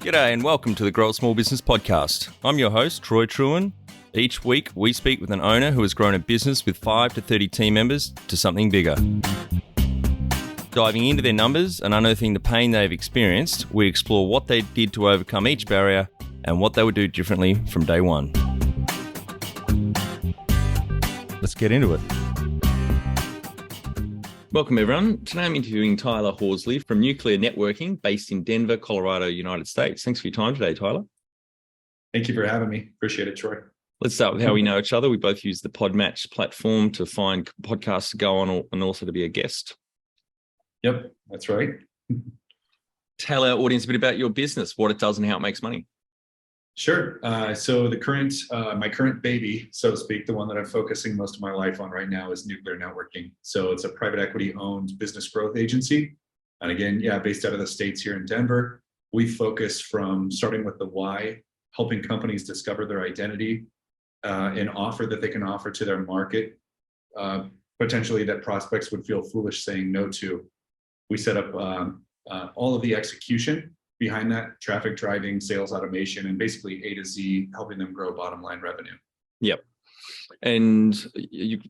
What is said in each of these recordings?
G'day and welcome to the Grow a Small Business Podcast. I'm your host, Troy Truen. Each week, we speak with an owner who has grown a business with 5 to 30 team members to something bigger. Diving into their numbers and unearthing the pain they've experienced, we explore what they did to overcome each barrier and what they would do differently from day one. Let's get into it. Welcome, everyone. Today I'm interviewing Tyler Horsley from Nuclear Networking, based in Denver, Colorado, United States. Thanks for your time today, Tyler. Thank you for having me. Appreciate it, Troy. Let's start with how we know each other. We both use the Podmatch platform to find podcasts to go on and also to be a guest. Yep, that's right. Tell our audience a bit about your business, what it does and how it makes money. Sure. So my current baby, so to speak, the one that I'm focusing most of my life on right now is Nuclear Networking. So it's a private equity owned business growth agency. And again, based out of the States here in Denver. We focus from starting with the why, helping companies discover their identity, an offer that they can offer to their market, potentially that prospects would feel foolish saying no to. We set up all of the execution behind that, traffic driving, sales automation, and basically A to Z, helping them grow bottom line revenue. Yep. And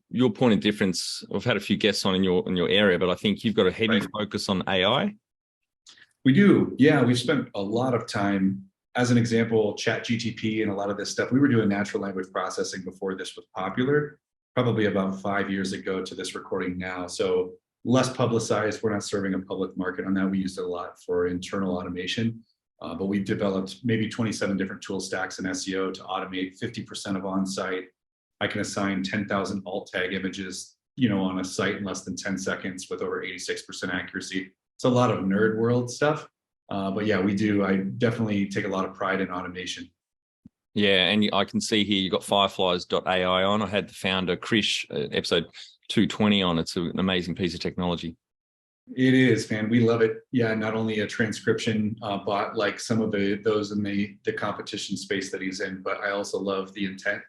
your point of difference, I've had a few guests on in your area, but I think you've got a heavy focus on AI. We do. Yeah, we've spent a lot of time, as an example, ChatGPT and a lot of this stuff. We were doing natural language processing before this was popular, probably about 5 years ago to this recording now. So less publicized. We're not serving a public market on that. We used it a lot for internal automation, but we've developed maybe 27 different tool stacks in SEO to automate 50% of on-site. I can assign 10,000 alt tag images, on a site in less than 10 seconds with over 86% accuracy. It's a lot of nerd world stuff, but yeah, we do. I definitely take a lot of pride in automation. Yeah, and I can see here you've got fireflies.ai on. I had the founder, Krish, episode 220 on. It's an amazing piece of technology. It is, man. We love it. Yeah, not only a transcription bot like some of those in the competition space that he's in, but I also love the intent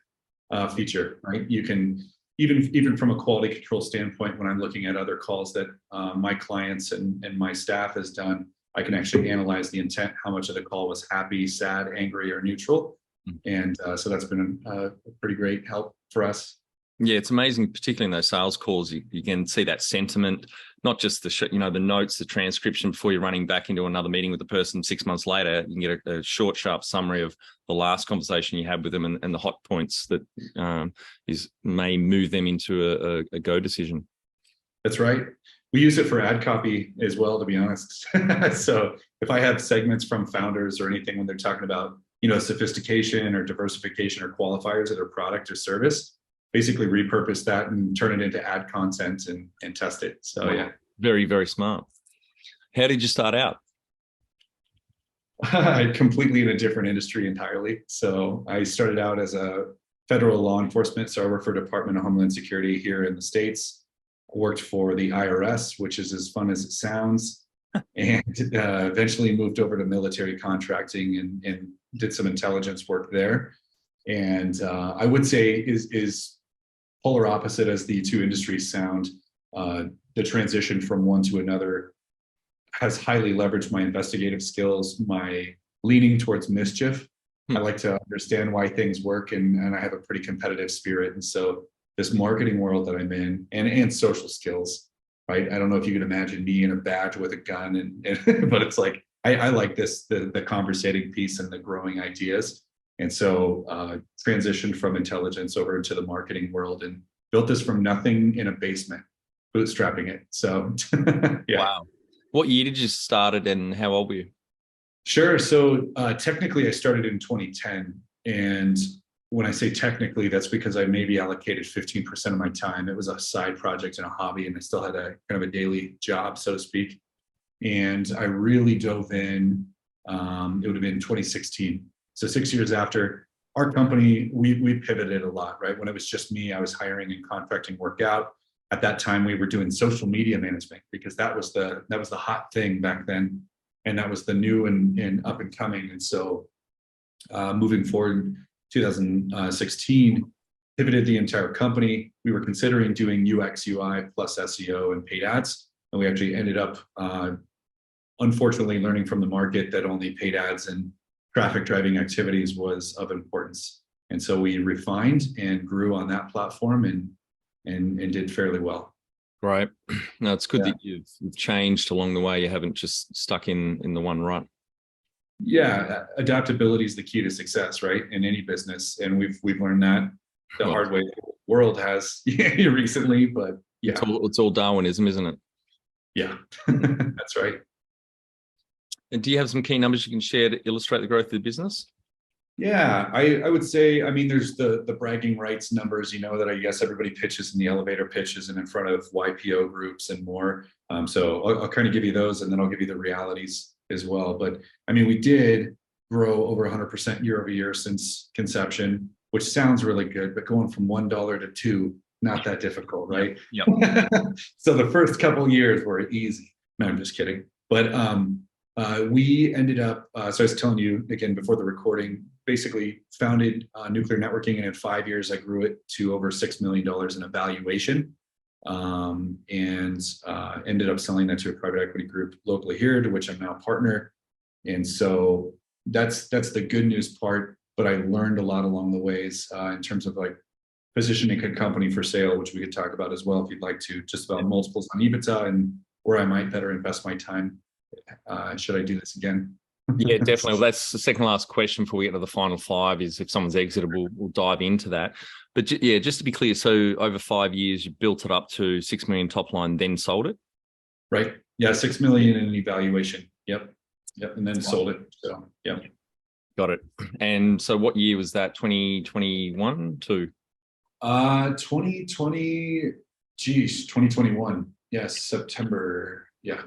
feature, right? You can, even from a quality control standpoint, when I'm looking at other calls that my clients and my staff has done, I can actually analyze the intent, how much of the call was happy, sad, angry, or neutral. And so that's been a pretty great help for us. Yeah, it's amazing, particularly in those sales calls. You can see that sentiment, not just the notes, the transcription before you're running back into another meeting with the person 6 months later. You can get a short, sharp summary of the last conversation you had with them and the hot points that may move them into a go decision. That's right. We use it for ad copy as well, to be honest. So if I have segments from founders or anything when they're talking about sophistication or diversification or qualifiers of their product or service, basically repurpose that and turn it into ad content and test it. So yeah. Very, very smart. How did you start out? Completely in a different industry entirely. So I started out as a federal law enforcement. So I worked for Department of Homeland Security here in the States. I worked for the IRS, which is as fun as it sounds. And eventually moved over to military contracting and did some intelligence work there. And I would say is polar opposite as the two industries sound. The transition from one to another has highly leveraged my investigative skills, my leaning towards mischief. I like to understand why things work, and I have a pretty competitive spirit. And so this marketing world that I'm in, and social skills, right? I don't know if you can imagine me in a badge with a gun, but it's like I like this the conversating piece and the growing ideas. And so transitioned from intelligence over into the marketing world and built this from nothing in a basement, bootstrapping it. So yeah. Wow. What year did you start it and how old were you? Sure. So technically I started in 2010. And when I say technically, that's because I maybe allocated 15% of my time. It was a side project and a hobby, and I still had a kind of a daily job, so to speak. And I really dove in, it would have been 2016. So 6 years after. Our company, we pivoted a lot, right? When it was just me, I was hiring and contracting work out. At that time, we were doing social media management because that was the hot thing back then, and that was the new and up and coming. And so, moving forward, 2016, pivoted the entire company. We were considering doing UX, UI plus SEO and paid ads, and we actually ended up unfortunately learning from the market that only paid ads and traffic driving activities was of importance. And so we refined and grew on that platform and did fairly well. Right. No, it's good Yeah. that you've changed along the way. You haven't just stuck in the one rut. Yeah, adaptability is the key to success, right? In any business, and we've learned that the Well, hard way. The world has recently, but yeah, it's all Darwinism, isn't it? yeah, that's right. And do you have some key numbers you can share to illustrate the growth of the business? Yeah, I would say, I mean, there's the bragging rights numbers, that I guess everybody pitches in the elevator pitches and in front of YPO groups and more. So I'll kind of give you those, and then I'll give you the realities as well. But I mean, we did grow over 100% year over year since conception, which sounds really good, but going from $1 to $2, not that difficult, right? Yep. So the first couple of years were easy. No, I'm just kidding. But we ended up, so I was telling you again before the recording, basically founded nuclear networking, and in 5 years I grew it to over $6 million in evaluation, and ended up selling that to a private equity group locally here, to which I'm now a partner. And so that's the good news part. But I learned a lot along the ways in terms of like positioning a company for sale, which we could talk about as well if you'd like to, just about multiples on EBITDA and where I might better invest my time. Should I do this again? Yeah, definitely. Well, that's the second last question before we get to the final five, is if someone's exited, we'll dive into that. But yeah, just to be clear, so over 5 years, you built it up to 6 million top line, then sold it? Right. Yeah, 6 million in evaluation. Yep. And then sold it. So, yeah. Got it. And so what year was that? 2021 to? 2020, 2021. Yes, September. Yeah.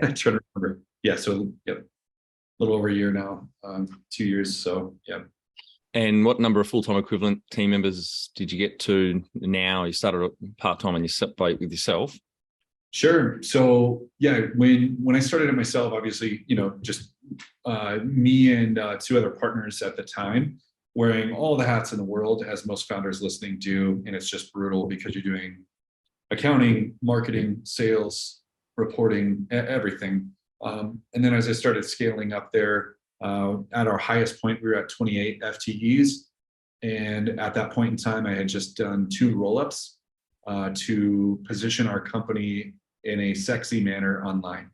I'm trying to remember. Yeah, so yep. A little over a year now, 2 years. So yeah. And what number of full-time equivalent team members did you get to now? You started part-time and you separate with yourself. Sure. So yeah, when I started it myself, obviously, just me and two other partners at the time, wearing all the hats in the world, as most founders listening do, and it's just brutal because you're doing accounting, marketing, sales, reporting, everything. And then as I started scaling up there, at our highest point, we were at 28 FTEs. And at that point in time, I had just done 2 roll-ups to position our company in a sexy manner online.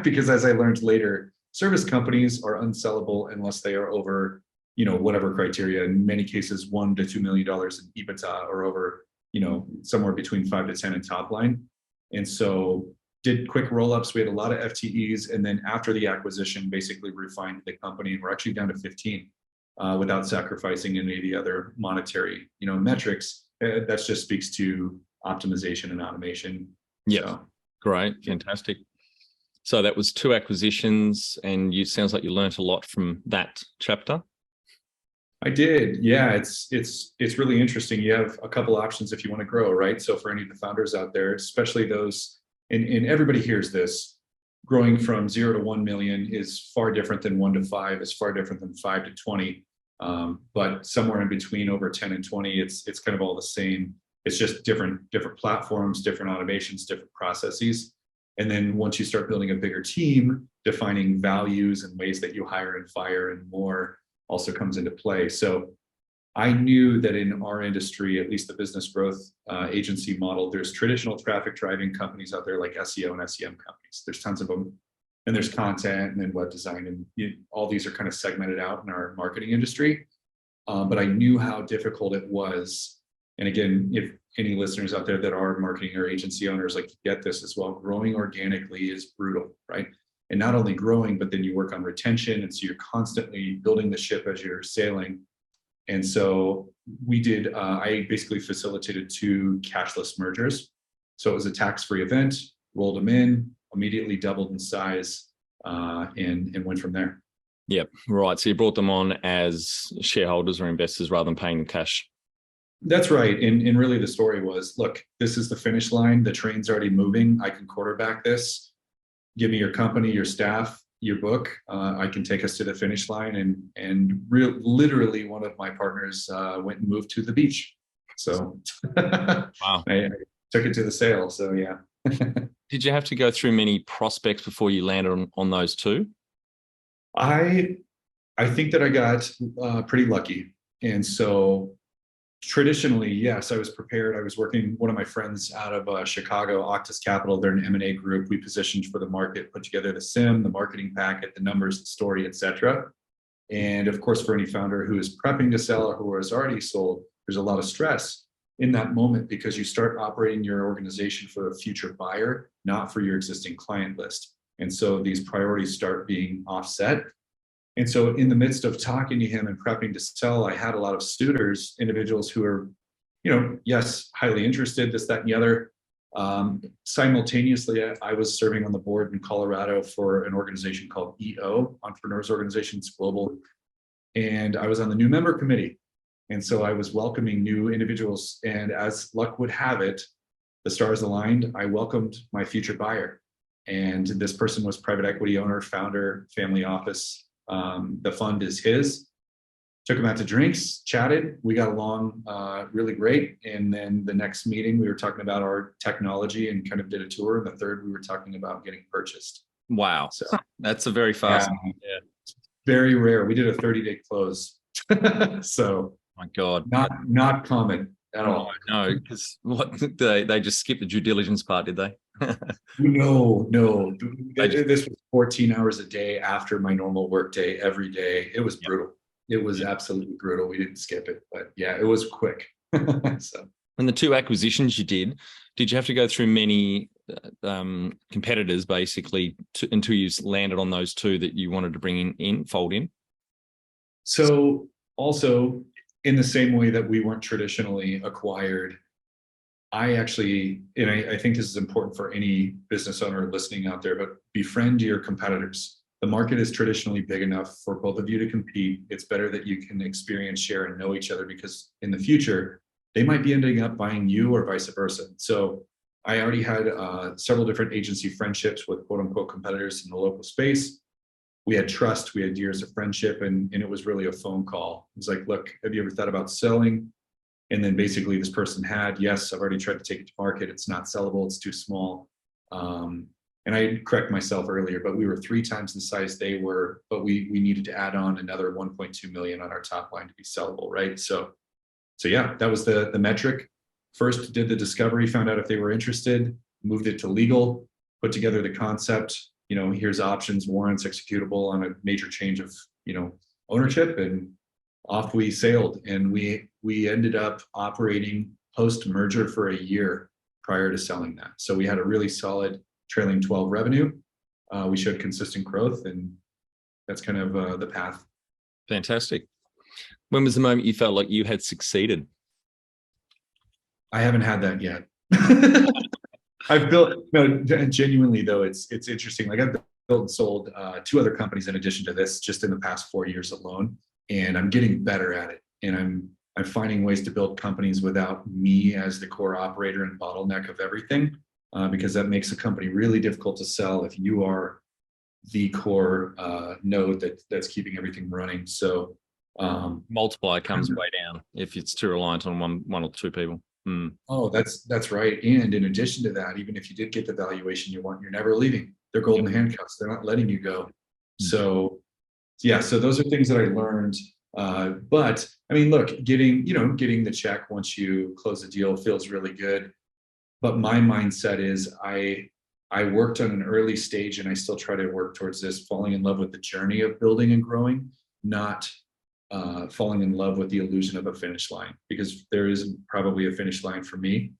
Because as I learned later, service companies are unsellable unless they are over, whatever criteria. In many cases, $1 to $2 million in EBITDA, or over, somewhere between 5 to 10 in top line. And so did quick roll-ups. We had a lot of FTEs. And then after the acquisition, basically refined the company. And we're actually down to 15 without sacrificing any of the other monetary, metrics. That just speaks to optimization and automation. Yeah, so. Great, fantastic. So that was 2 acquisitions, and sounds like you learned a lot from that chapter. I did. Yeah, it's really interesting. You have a couple options if you want to grow, right? So for any of the founders out there, especially those, and everybody hears this, growing from 0 to 1 million is far different than 1 to 5, is far different than 5 to 20. But somewhere in between, over 10 and 20, it's kind of all the same. It's just different platforms, different automations, different processes. And then once you start building a bigger team, defining values and ways that you hire and fire and more also comes into play. So I knew that in our industry, at least the business growth agency model, there's traditional traffic driving companies out there like SEO and SEM companies. There's tons of them. And there's content and then web design. And all these are kind of segmented out in our marketing industry. But I knew how difficult it was. And again, if any listeners out there that are marketing or agency owners, like, get this as well, growing organically is brutal, right? And not only growing, but then you work on retention. And so you're constantly building the ship as you're sailing. And so we did, I basically facilitated 2 cashless mergers. So it was a tax-free event, rolled them in, immediately doubled in size, and went from there. Yep, right. So you brought them on as shareholders or investors rather than paying them cash. That's right. And really the story was, look, this is the finish line. The train's already moving. I can quarterback this. Give me your company, your staff, your book. I can take us to the finish line. And literally one of my partners went and moved to the beach. So wow. I took it to the sale. So yeah. Did you have to go through many prospects before you landed on those two? I I think that I got pretty lucky, and so traditionally, yes, I was prepared. I was working one of my friends out of Chicago, Octus Capital. They're an M&A group. We positioned for the market, put together the SIM, the marketing packet, the numbers, the story, etc. And of course, for any founder who is prepping to sell or who has already sold, there's a lot of stress in that moment because you start operating your organization for a future buyer, not for your existing client list. And so these priorities start being offset. And so in the midst of talking to him and prepping to sell, I had a lot of suitors, individuals who are, yes, highly interested, this, that, and the other. Simultaneously, I was serving on the board in Colorado for an organization called EO, Entrepreneurs Organizations Global. And I was on the new member committee. And so I was welcoming new individuals. And as luck would have it, the stars aligned. I welcomed my future buyer. And this person was private equity owner, founder, family office. The fund is his. Took him out to drinks, chatted. We got along really great. And then the next meeting, we were talking about our technology and kind of did a tour. And the third, we were talking about getting purchased. Wow. So that's a very fast. yeah, very rare. We did a 30-day close. So my God. Not common at all. No, because what they just skipped the due diligence part, did they? No. This was 14 hours a day after my normal work day every day. It was brutal. It was absolutely brutal. We didn't skip it, but yeah, it was quick. So. And the two acquisitions you did you have to go through many competitors basically until you landed on those two that you wanted to bring fold in? So also in the same way that we weren't traditionally acquired, I actually, and I think this is important for any business owner listening out there, but befriend your competitors. The market is traditionally big enough for both of you to compete. It's better that you can experience, share, and know each other because in the future, they might be ending up buying you or vice versa. So I already had several different agency friendships with quote unquote competitors in the local space. We had trust, we had years of friendship, and it was really a phone call. It was like, look, have you ever thought about selling? And then basically this person had, yes, I've already tried to take it to market. It's not sellable, it's too small. And I correct myself earlier, but we were 3 times the size they were, but we needed to add on another 1.2 million on our top line to be sellable, right? So yeah, that was the metric. First did the discovery, found out if they were interested, moved it to legal, put together the concept, here's options, warrants, executable on a major change of, ownership, and off we sailed. And we ended up operating post-merger for a year prior to selling that. So we had a really solid trailing 12 revenue. We showed consistent growth, and that's kind of the path. Fantastic. When was the moment you felt like you had succeeded? I haven't had that yet. I've built, no, genuinely though, it's interesting. Like I've built and sold 2 other companies in addition to this, just in the past 4 years alone. And I'm getting better at it. And I'm finding ways to build companies without me as the core operator and bottleneck of everything, because that makes a company really difficult to sell if you are the core node that's keeping everything running. So multiplier comes way down if it's too reliant on one or 2 people. Oh, that's right. And in addition to that, even if you did get the valuation you want, you're never leaving. They're golden handcuffs. They're not letting you go. So yeah, so those are things that I learned. But I mean, look, getting the check once you close the deal feels really good. But my mindset is I worked on an early stage, and I still try to work towards this, falling in love with the journey of building and growing, not falling in love with the illusion of a finish line, because there isn't probably a finish line for me.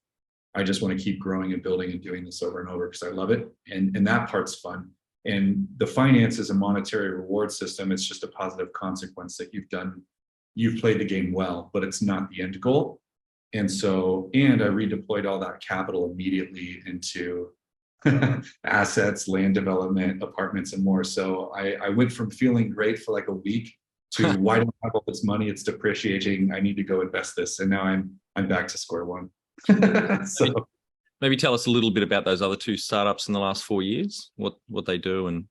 I just want to keep growing and building and doing this over and over because I love it. And that part's fun. And the finance is a monetary reward system. It's just a positive consequence that you've played the game well, but it's not the end goal. And so, and I redeployed all that capital immediately into assets, land development, apartments, and more. So I went from feeling great for like a week to why don't I have all this money? It's depreciating. I need to go invest this. And now I'm back to square one. So maybe tell us a little bit about those other 2 startups in the last 4 years, what they do. And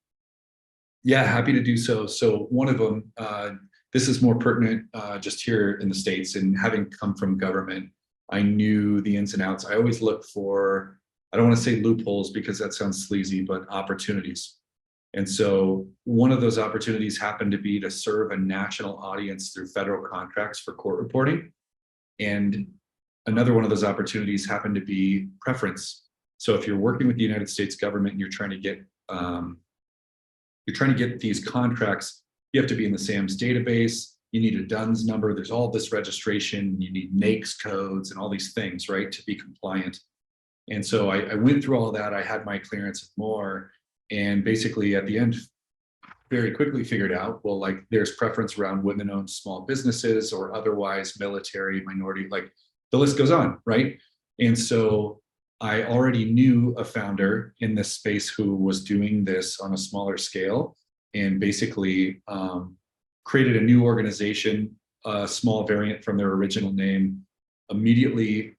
yeah, happy to do so. So one of them, this is more pertinent just here in the States, and having come from government, I knew the ins and outs. I always look for I don't want to say loopholes because that sounds sleazy, but opportunities. And so one of those opportunities happened to be to serve a national audience through federal contracts for court reporting. And another one of those opportunities happened to be preference. So if you're working with the United States government and you're trying to get these contracts, you have to be in the SAMS database. You need a DUNS number. There's all this registration. You need NAICS codes and all these things, right, to be compliant. And so I went through all of that. I had my clearance and more. And basically at the end, very quickly figured out, well, like there's preference around women-owned small businesses or otherwise military, minority, like the list goes on, right? And so I already knew a founder in this space who was doing this on a smaller scale and basically created a new organization, a small variant from their original name, immediately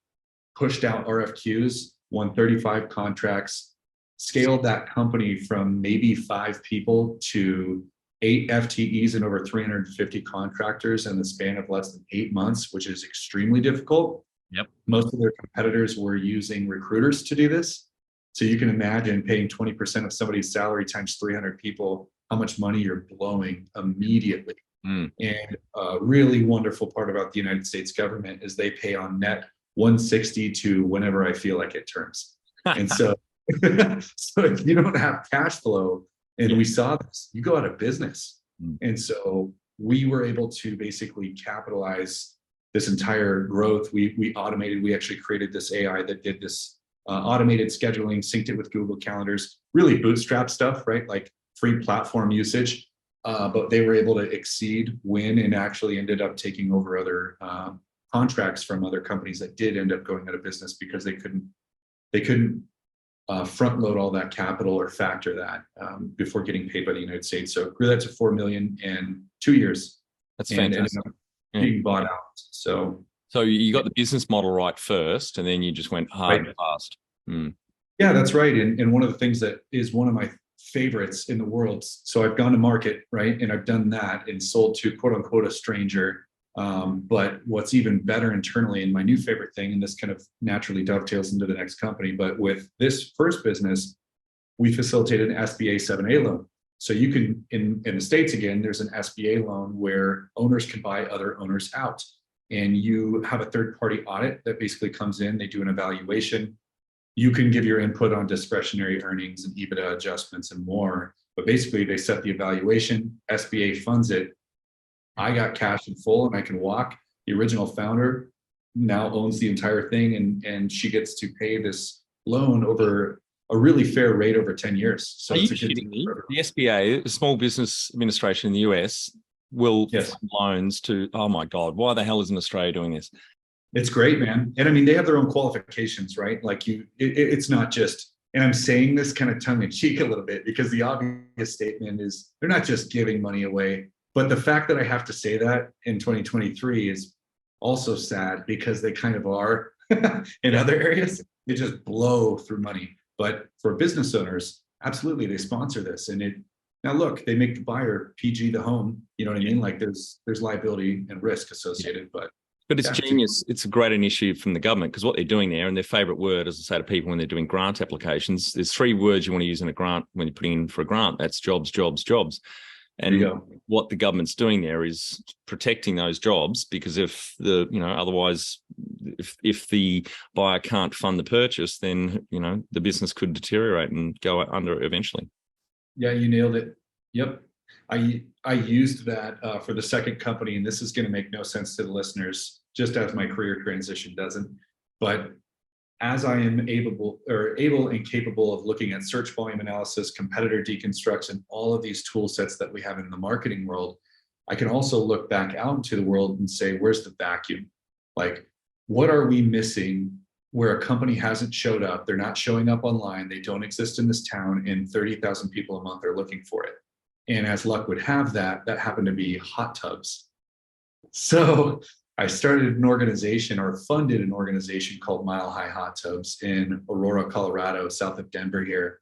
pushed out RFQs, won 35 contracts, scaled that company from maybe 5 people to 8 FTEs and over 350 contractors in the span of less than 8 months, which is extremely difficult. Yep. Most of their competitors were using recruiters to do this. So you can imagine paying 20% of somebody's salary times 300 people, how much money you're blowing immediately. And a really wonderful part about the United States government is they pay on net 160 to whenever I feel like it turns. And so, so if you don't have cash flow, and we saw this, you go out of business. And so we were able to basically capitalize this entire growth. We automated, we actually created this AI that did this automated scheduling, synced it with Google Calendars, really bootstrap stuff, right? Like free platform usage. But they were able to exceed, win, and actually ended up taking over other contracts from other companies that did end up going out of business because they couldn't front load all that capital or factor that before getting paid by the United States. So grew that to 4 million in 2 years. That's fantastic. And being bought out. So you got the business model right first, and then you just went hard and fast. Yeah, that's right. And one of the things that is one of my favorites in the world. So I've gone to market, right? And I've done that and sold to quote unquote a stranger. But what's even better internally, and my new favorite thing, and this kind of naturally dovetails into the next company, but with this first business, we facilitated an SBA 7A loan. So you can, in the States again, there's an SBA loan where owners can buy other owners out. And you have a third-party audit that basically comes in, they do an evaluation. You can give your input on discretionary earnings and EBITDA adjustments and more. But basically they set the evaluation, SBA funds it. I got cash in full and I can walk. The original founder now owns the entire thing, and she gets to pay this loan over a really fair rate over 10 years. So are you kidding me? The SBA, the Small Business Administration in the US, will fund loans to, oh my God, why the hell isn't Australia doing this? It's great, man. And I mean, they have their own qualifications, right? Like it's not just, and I'm saying this kind of tongue in cheek a little bit because the obvious statement is they're not just giving money away. But the fact that I have to say that in 2023 is also sad because they kind of are in other areas. They just blow through money. But for business owners, absolutely, they sponsor this. And now look, they make the buyer PG the home. You know what I mean? Like there's liability and risk associated, but it's genius. It's a great initiative from the government because what they're doing there, and their favorite word, as I say to people when they're doing grant applications, there's 3 words you want to use in a grant when you're putting in for a grant. That's jobs, jobs, jobs. And what the government's doing there is protecting those jobs because if otherwise, if the buyer can't fund the purchase, then, the business could deteriorate and go under eventually. Yeah, you nailed it. Yep. I used that for the second company, and this is going to make no sense to the listeners, just as my career transition doesn't. But as I am able and capable of looking at search volume analysis, competitor deconstruction, all of these tool sets that we have in the marketing world, I can also look back out into the world and say, where's the vacuum? Like, what are we missing where a company hasn't showed up? They're not showing up online. They don't exist in this town, and 30,000 people a month are looking for it. And as luck would have that happened to be hot tubs. So I started an organization or funded an organization called Mile High Hot Tubs in Aurora, Colorado, south of Denver here.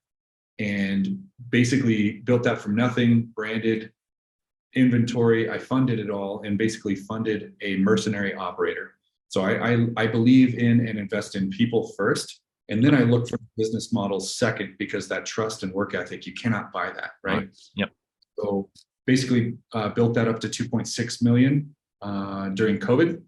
And basically built that from nothing, branded, inventory. I funded it all and basically funded a mercenary operator. So I believe in and invest in people first. And then I look for business models second, because that trust and work ethic, you cannot buy that, right? Yep. So basically built that up to 2.6 million during COVID,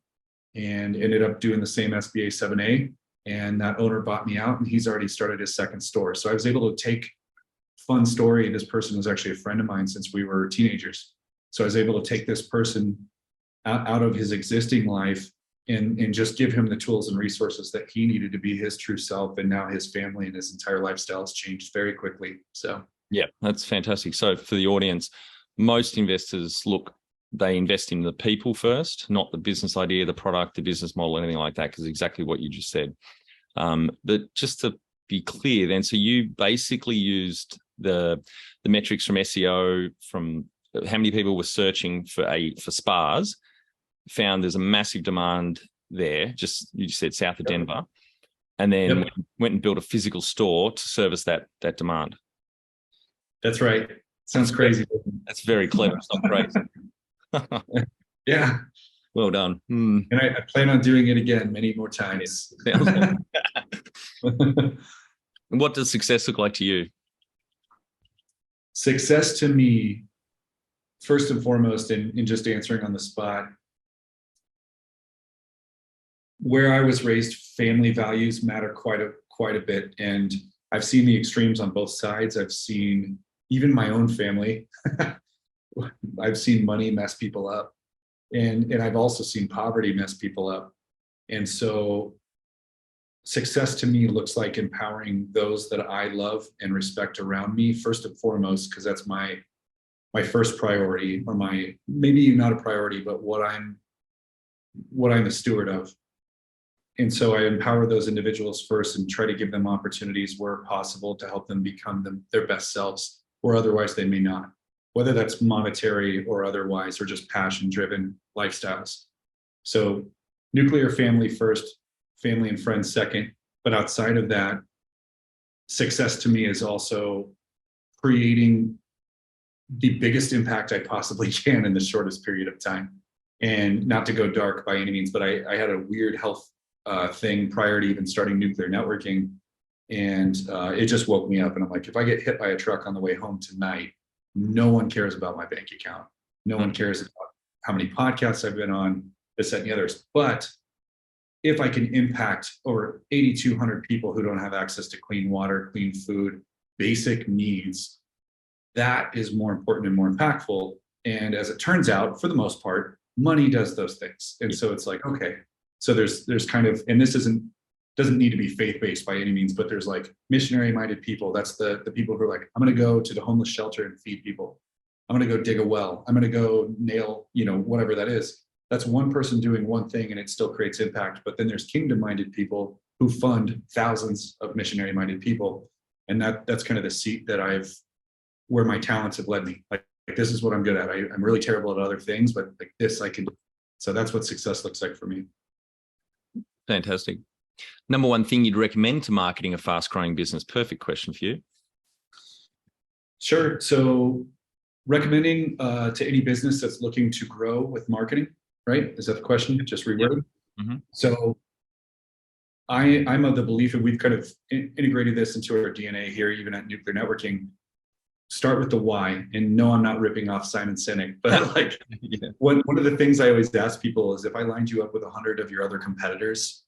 and ended up doing the same SBA 7A. And that owner bought me out, and he's already started his second store. So I was able to take, fun story, this person was actually a friend of mine since we were teenagers. So I was able to take this person out of his existing life and just give him the tools and resources that he needed to be his true self. And now his family and his entire lifestyle has changed very quickly. So yeah, that's fantastic. So for the audience, most investors they invest in the people first, not the business idea, the product, the business model, anything like that, because exactly what you just said. But just to be clear then, so you basically used the metrics from SEO, from how many people were searching for spas, found there's a massive demand there, you just said south of Denver, and then went and built a physical store to service that demand. That's right. Sounds crazy. That's very clever. It's not crazy. Yeah. Well done. And I plan on doing it again many more times. What does success look like to you? Success to me, first and foremost, in just answering on the spot, where I was raised, family values matter quite a bit. And I've seen the extremes on both sides. I've seen even my own family. I've seen money mess people up. And I've also seen poverty mess people up. And so success to me looks like empowering those that I love and respect around me, first and foremost, because that's my first priority, or maybe not a priority, but what I'm a steward of. And so I empower those individuals first and try to give them opportunities where possible to help them become their best selves, or otherwise they may not, whether that's monetary or otherwise, or just passion-driven lifestyles. So nuclear family first, family and friends second. But outside of that, success to me is also creating the biggest impact I possibly can in the shortest period of time. And not to go dark by any means, but I had a weird health thing prior to even starting nuclear networking. And it just woke me up. And I'm like, if I get hit by a truck on the way home tonight, no one cares about my bank account. No one cares about how many podcasts I've been on, this, that, and the others. But if I can impact over 8,200 people who don't have access to clean water, clean food, basic needs, that is more important and more impactful. And as it turns out, for the most part, money does those things. And so it's like, okay, so there's kind of, and this doesn't need to be faith-based by any means, but there's like missionary-minded people. That's the people who are like, I'm going to go to the homeless shelter and feed people. I'm going to go dig a well. I'm going to go nail, whatever that is. That's one person doing one thing and it still creates impact. But then there's kingdom-minded people who fund thousands of missionary-minded people. And that's kind of the seat that where my talents have led me. Like this is what I'm good at. I'm really terrible at other things, but like this I can do. So that's what success looks like for me. Fantastic. Number one thing you'd recommend to marketing a fast-growing business? Perfect question for you. Sure. So recommending to any business that's looking to grow with marketing, right? Is that the question? Just reworded. Mm-hmm. So I'm of the belief, and we've kind of integrated this into our DNA here, even at Nuclear Networking. Start with the why. And no, I'm not ripping off Simon Sinek, but like one of the things I always ask people is, if I lined you up with 100 of your other competitors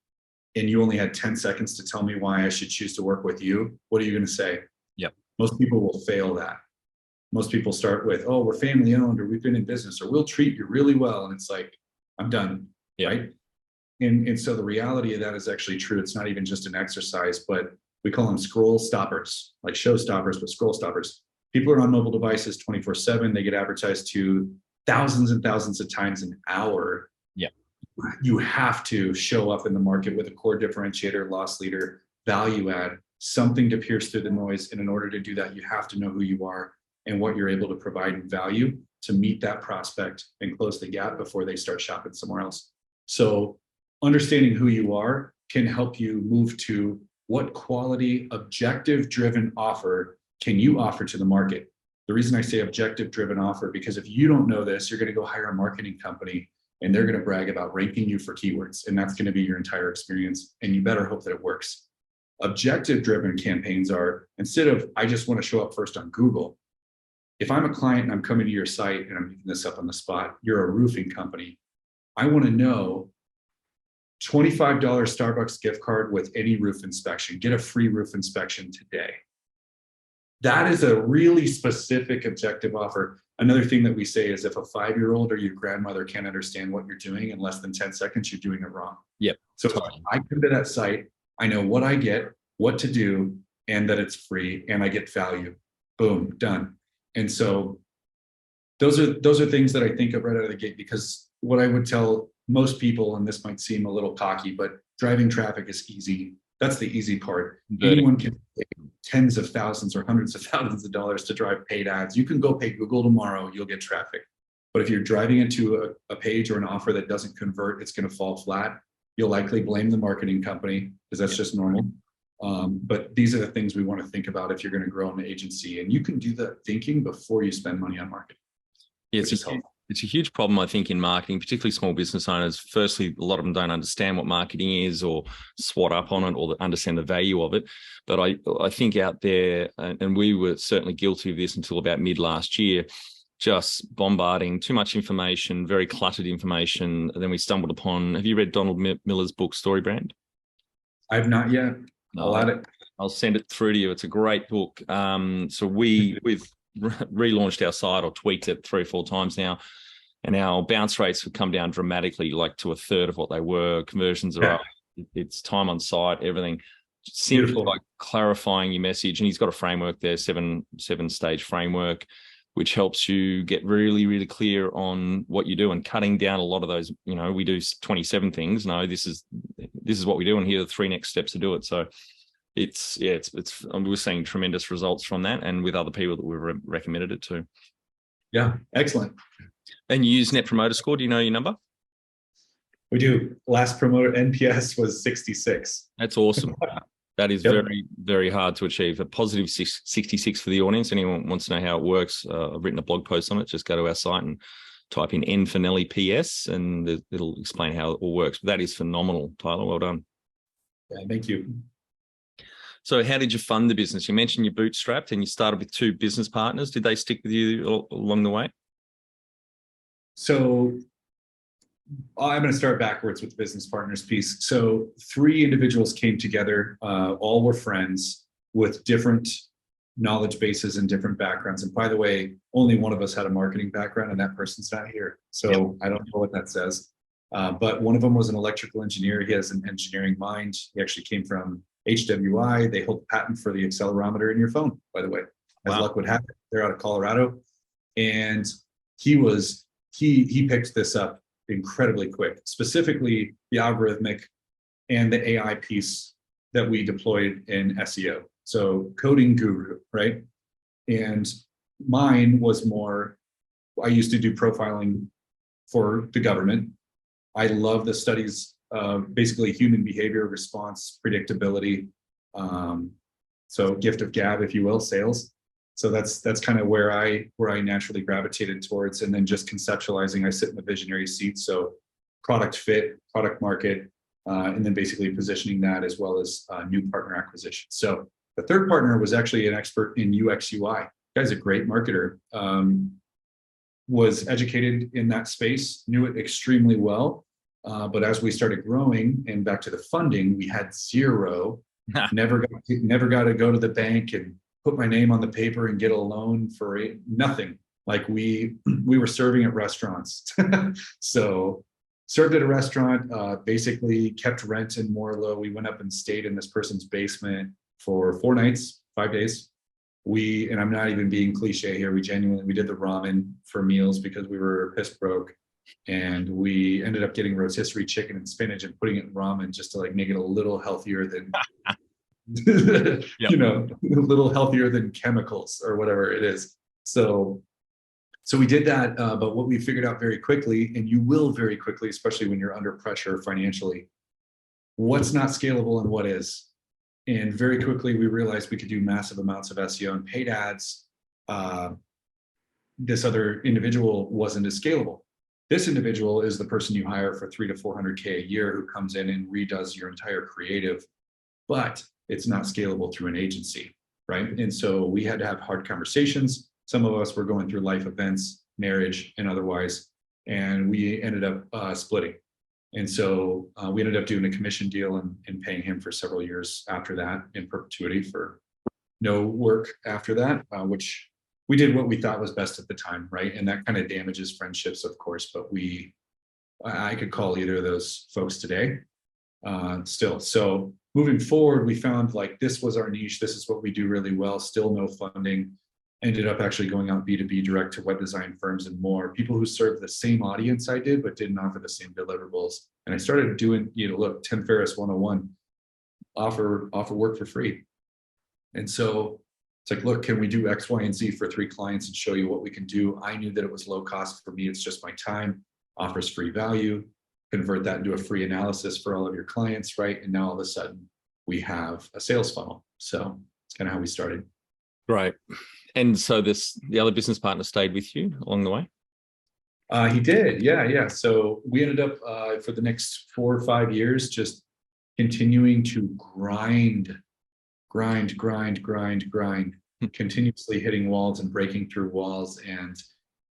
and you only had 10 seconds to tell me why I should choose to work with you, what are you going to say? Yep. Most people will fail that. Most people start with, oh, we're family owned, or we've been in business, or we'll treat you really well. And it's like, I'm done. Yep. Right. And so the reality of that is actually true. It's not even just an exercise, but we call them scroll stoppers, like show stoppers, but scroll stoppers. People are on mobile devices 24/7. They get advertised to thousands and thousands of times an hour. Yeah. You have to show up in the market with a core differentiator, loss leader, value add, something to pierce through the noise. And in order to do that, you have to know who you are and what you're able to provide in value to meet that prospect and close the gap before they start shopping somewhere else. So understanding who you are can help you move to what quality, objective-driven offer can you offer to the market. The reason I say objective-driven offer, because if you don't know this, you're going to go hire a marketing company and they're going to brag about ranking you for keywords. And that's going to be your entire experience. And you better hope that it works. Objective driven campaigns are, instead of, I just want to show up first on Google. If I'm a client and I'm coming to your site and I'm making this up on the spot, you're a roofing company. I want to know $25 Starbucks gift card with any roof inspection. Get a free roof inspection today. That is a really specific objective offer. Another thing that we say is if a 5-year-old or your grandmother can't understand what you're doing in less than 10 seconds, you're doing it wrong. Yep. So totally. I come to that site, I know what I get, what to do, and that it's free, and I get value. Boom, done. And so those are things that I think of right out of the gate, because what I would tell most people, and this might seem a little cocky, but driving traffic is easy. That's the easy part. Anyone can pay tens of thousands or hundreds of thousands of dollars to drive paid ads. You can go pay Google tomorrow, you'll get traffic. But if you're driving into a page or an offer that doesn't convert, it's going to fall flat. You'll likely blame the marketing company, because that's just normal. But these are the things we want to think about if you're going to grow an agency. And you can do that thinking before you spend money on marketing. Yeah, it's a huge problem, I think, in marketing, particularly small business owners. Firstly, a lot of them don't understand what marketing is or SWOT up on it or understand the value of it. But I think out there, and we were certainly guilty of this until about mid last year, just bombarding too much information, very cluttered information. And then we stumbled upon, have you read Donald Miller's book, Story Brand? I've not yet. No, I'll send it through to you. It's a great book. So we've relaunched our site or tweaked it 3 or 4 times now, and our bounce rates have come down dramatically, like to a third of what they were. Conversions are up. It's time on site, everything. Simply like clarifying your message. And he's got a framework there, seven stage framework, which helps you get really, really clear on what you do and cutting down a lot of those. You know, we do 27 things. No, this is what we do, and here are the 3 next steps to do it. So we're seeing tremendous results from that, and with other people that we've recommended it to. Yeah, excellent. And you use Net Promoter Score. Do you know your number? We do. Last promoter NPS was 66. That's awesome. That is very, very hard to achieve. A positive 66 for the audience. Anyone wants to know how it works, I've written a blog post on it. Just go to our site and type in N for Nelly PS, and it'll explain how it all works. But that is phenomenal, Tyler. Well done. Yeah, thank you. So how did you fund the business? You mentioned you bootstrapped and you started with 2 business partners. Did they stick with you along the way? So I'm going to start backwards with the business partners piece. So 3 individuals came together, all were friends with different knowledge bases and different backgrounds. And by the way, only one of us had a marketing background, and that person's not here. So I don't know what that says. But one of them was an electrical engineer. He has an engineering mind. He actually came from HWI. They hold the patent for the accelerometer in your phone, by the way, as luck would have it. They're out of Colorado. And he picked this up incredibly quick, specifically the algorithmic and the AI piece that we deployed in SEO. So coding guru, right? And mine was more, I used to do profiling for the government. I love the studies of basically human behavior, response, predictability. So gift of gab, if you will, sales. So that's kind of where I naturally gravitated towards. And then just conceptualizing, I sit in the visionary seat. So product fit, product market, and then basically positioning that as well as new partner acquisition. So the third partner was actually an expert in UX UI. The guy's a great marketer, was educated in that space, knew it extremely well. But as we started growing and back to the funding, we had zero, never got to go to the bank and put my name on the paper and get a loan for nothing. Like we were serving at restaurants. So served at a restaurant, basically kept rent in Morlow. We went up and stayed in this person's basement for 4 nights, 5 days. And I'm not even being cliche here, we did the ramen for meals because we were piss broke. And we ended up getting rotisserie chicken and spinach and putting it in ramen just to like make it a little healthier than, a little healthier than chemicals or whatever it is. So we did that. But what we figured out very quickly, and you will very quickly, especially when you're under pressure financially, what's not scalable and what is. And very quickly, we realized we could do massive amounts of SEO and paid ads. This other individual wasn't as scalable. This individual is the person you hire for $300K to $400K a year who comes in and redoes your entire creative. But it's not scalable through an agency, right? And so we had to have hard conversations. Some of us were going through life events, marriage and otherwise, and we ended up splitting. And so we ended up doing a commission deal and paying him for several years after that in perpetuity for no work after that, which we did what we thought was best at the time, right? And that kind of damages friendships, of course, but I could call either of those folks today still. So moving forward, we found like this was our niche. This is what we do really well. Still no funding. Ended up actually going out B2B direct to web design firms and more. People who served the same audience I did, but didn't offer the same deliverables. And I started doing, look, Tim Ferriss 101, offer work for free. And so it's like, look, can we do X, Y, and Z for 3 clients and show you what we can do? I knew that it was low cost for me. It's just my time, offers free value, convert that into a free analysis for all of your clients, right? And now all of a sudden we have a sales funnel. So it's kind of how we started. Right. And so the other business partner stayed with you along the way? He did. Yeah. So we ended up for the next 4 or 5 years, just continuing to grind, continuously hitting walls and breaking through walls. And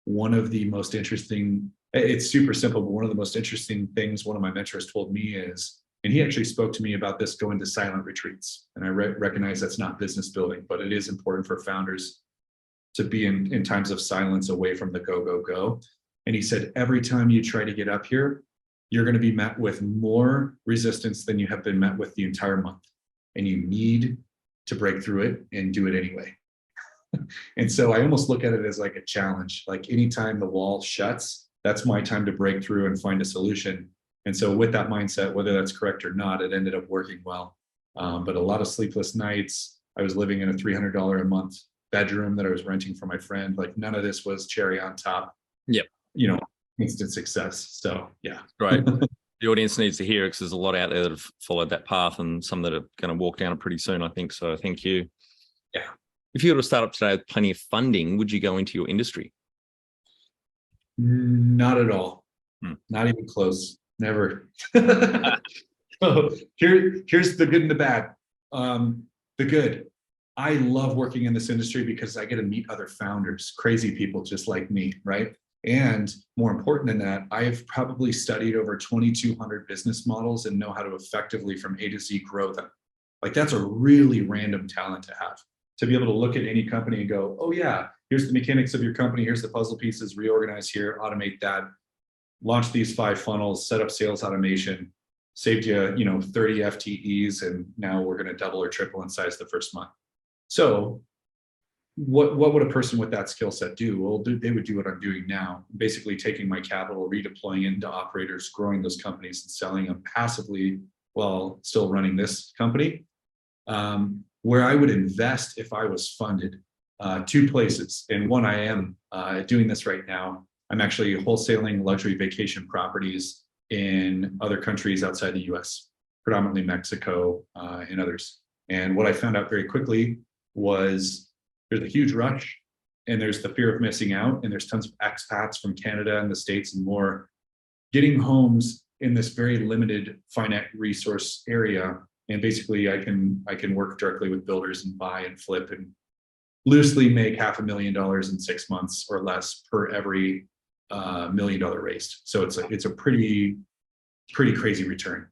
one of the most interesting, it's super simple, but one of the most interesting things one of my mentors told me is, and he actually spoke to me about this, going to silent retreats. And I recognize that's not business building, but it is important for founders to be in times of silence away from the go. And he said, every time you try to get up here, you're going to be met with more resistance than you have been met with the entire month. And you need to break through it and do it anyway. And so I almost look at it as like a challenge. Like anytime the wall shuts, that's my time to break through and find a solution. And so with that mindset, whether that's correct or not, it ended up working well. But a lot of sleepless nights. I was living in a $300 a month bedroom that I was renting for my friend. Like none of this was cherry on top. Yep. Instant success. So yeah. Right. The audience needs to hear it because there's a lot out there that have followed that path and some that are going to walk down it pretty soon, I think. So thank you. Yeah. If you were to start up today with plenty of funding, would you go into your industry? Not at all. Not even close. Never. So here's the good and the bad. The good. I love working in this industry because I get to meet other founders, crazy people just like me, right? And more important than that, I've probably studied over 2,200 business models and know how to effectively from A to Z grow them. Like that's a really random talent to have, to be able to look at any company and go, oh yeah, here's the mechanics of your company. Here's the puzzle pieces, reorganize here, automate that, launch these 5 funnels, set up sales automation, saved you, 30 FTEs. And now we're going to double or triple in size the first month. So what would a person with that skill set do? Well, they would do what I'm doing now, basically taking my capital, redeploying it into operators, growing those companies and selling them passively while still running this company. Where I would invest if I was funded, 2 places. And one, I am doing this right now. I'm actually wholesaling luxury vacation properties in other countries outside the US, predominantly Mexico and others. And what I found out very quickly was there's a huge rush and there's the fear of missing out. And there's tons of expats from Canada and the States and more getting homes in this very limited finite resource area. And basically I can work directly with builders and buy and flip and loosely make $500,000 in 6 months or less per every $1 million raised. So it's a pretty crazy return.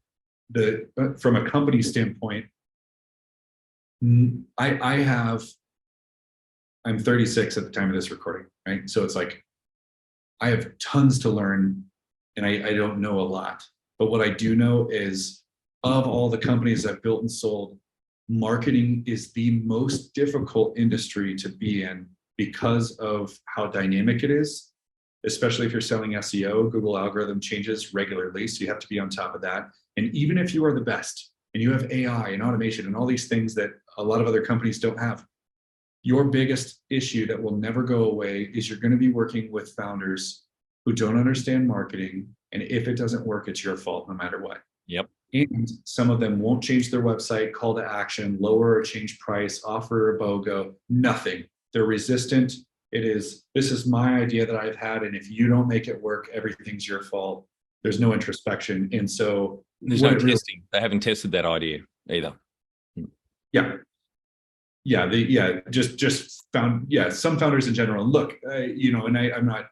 From a company standpoint, I'm 36 at the time of this recording, right? So it's like, I have tons to learn and I don't know a lot, but what I do know is of all the companies I've built and sold, marketing is the most difficult industry to be in because of how dynamic it is, especially if you're selling SEO. Google algorithm changes regularly, so you have to be on top of that. And even if you are the best and you have AI and automation and all these things that a lot of other companies don't have, your biggest issue that will never go away is you're going to be working with founders who don't understand marketing. And if it doesn't work, it's your fault no matter what. Yep. And some of them won't change their website, call to action, lower or change price, offer a BOGO, nothing. They're resistant. This is my idea that I've had. And if you don't make it work, everything's your fault. There's no introspection. And so there's no testing. They haven't tested that idea either. Yeah. Just found, some founders in general. Look, and I'm not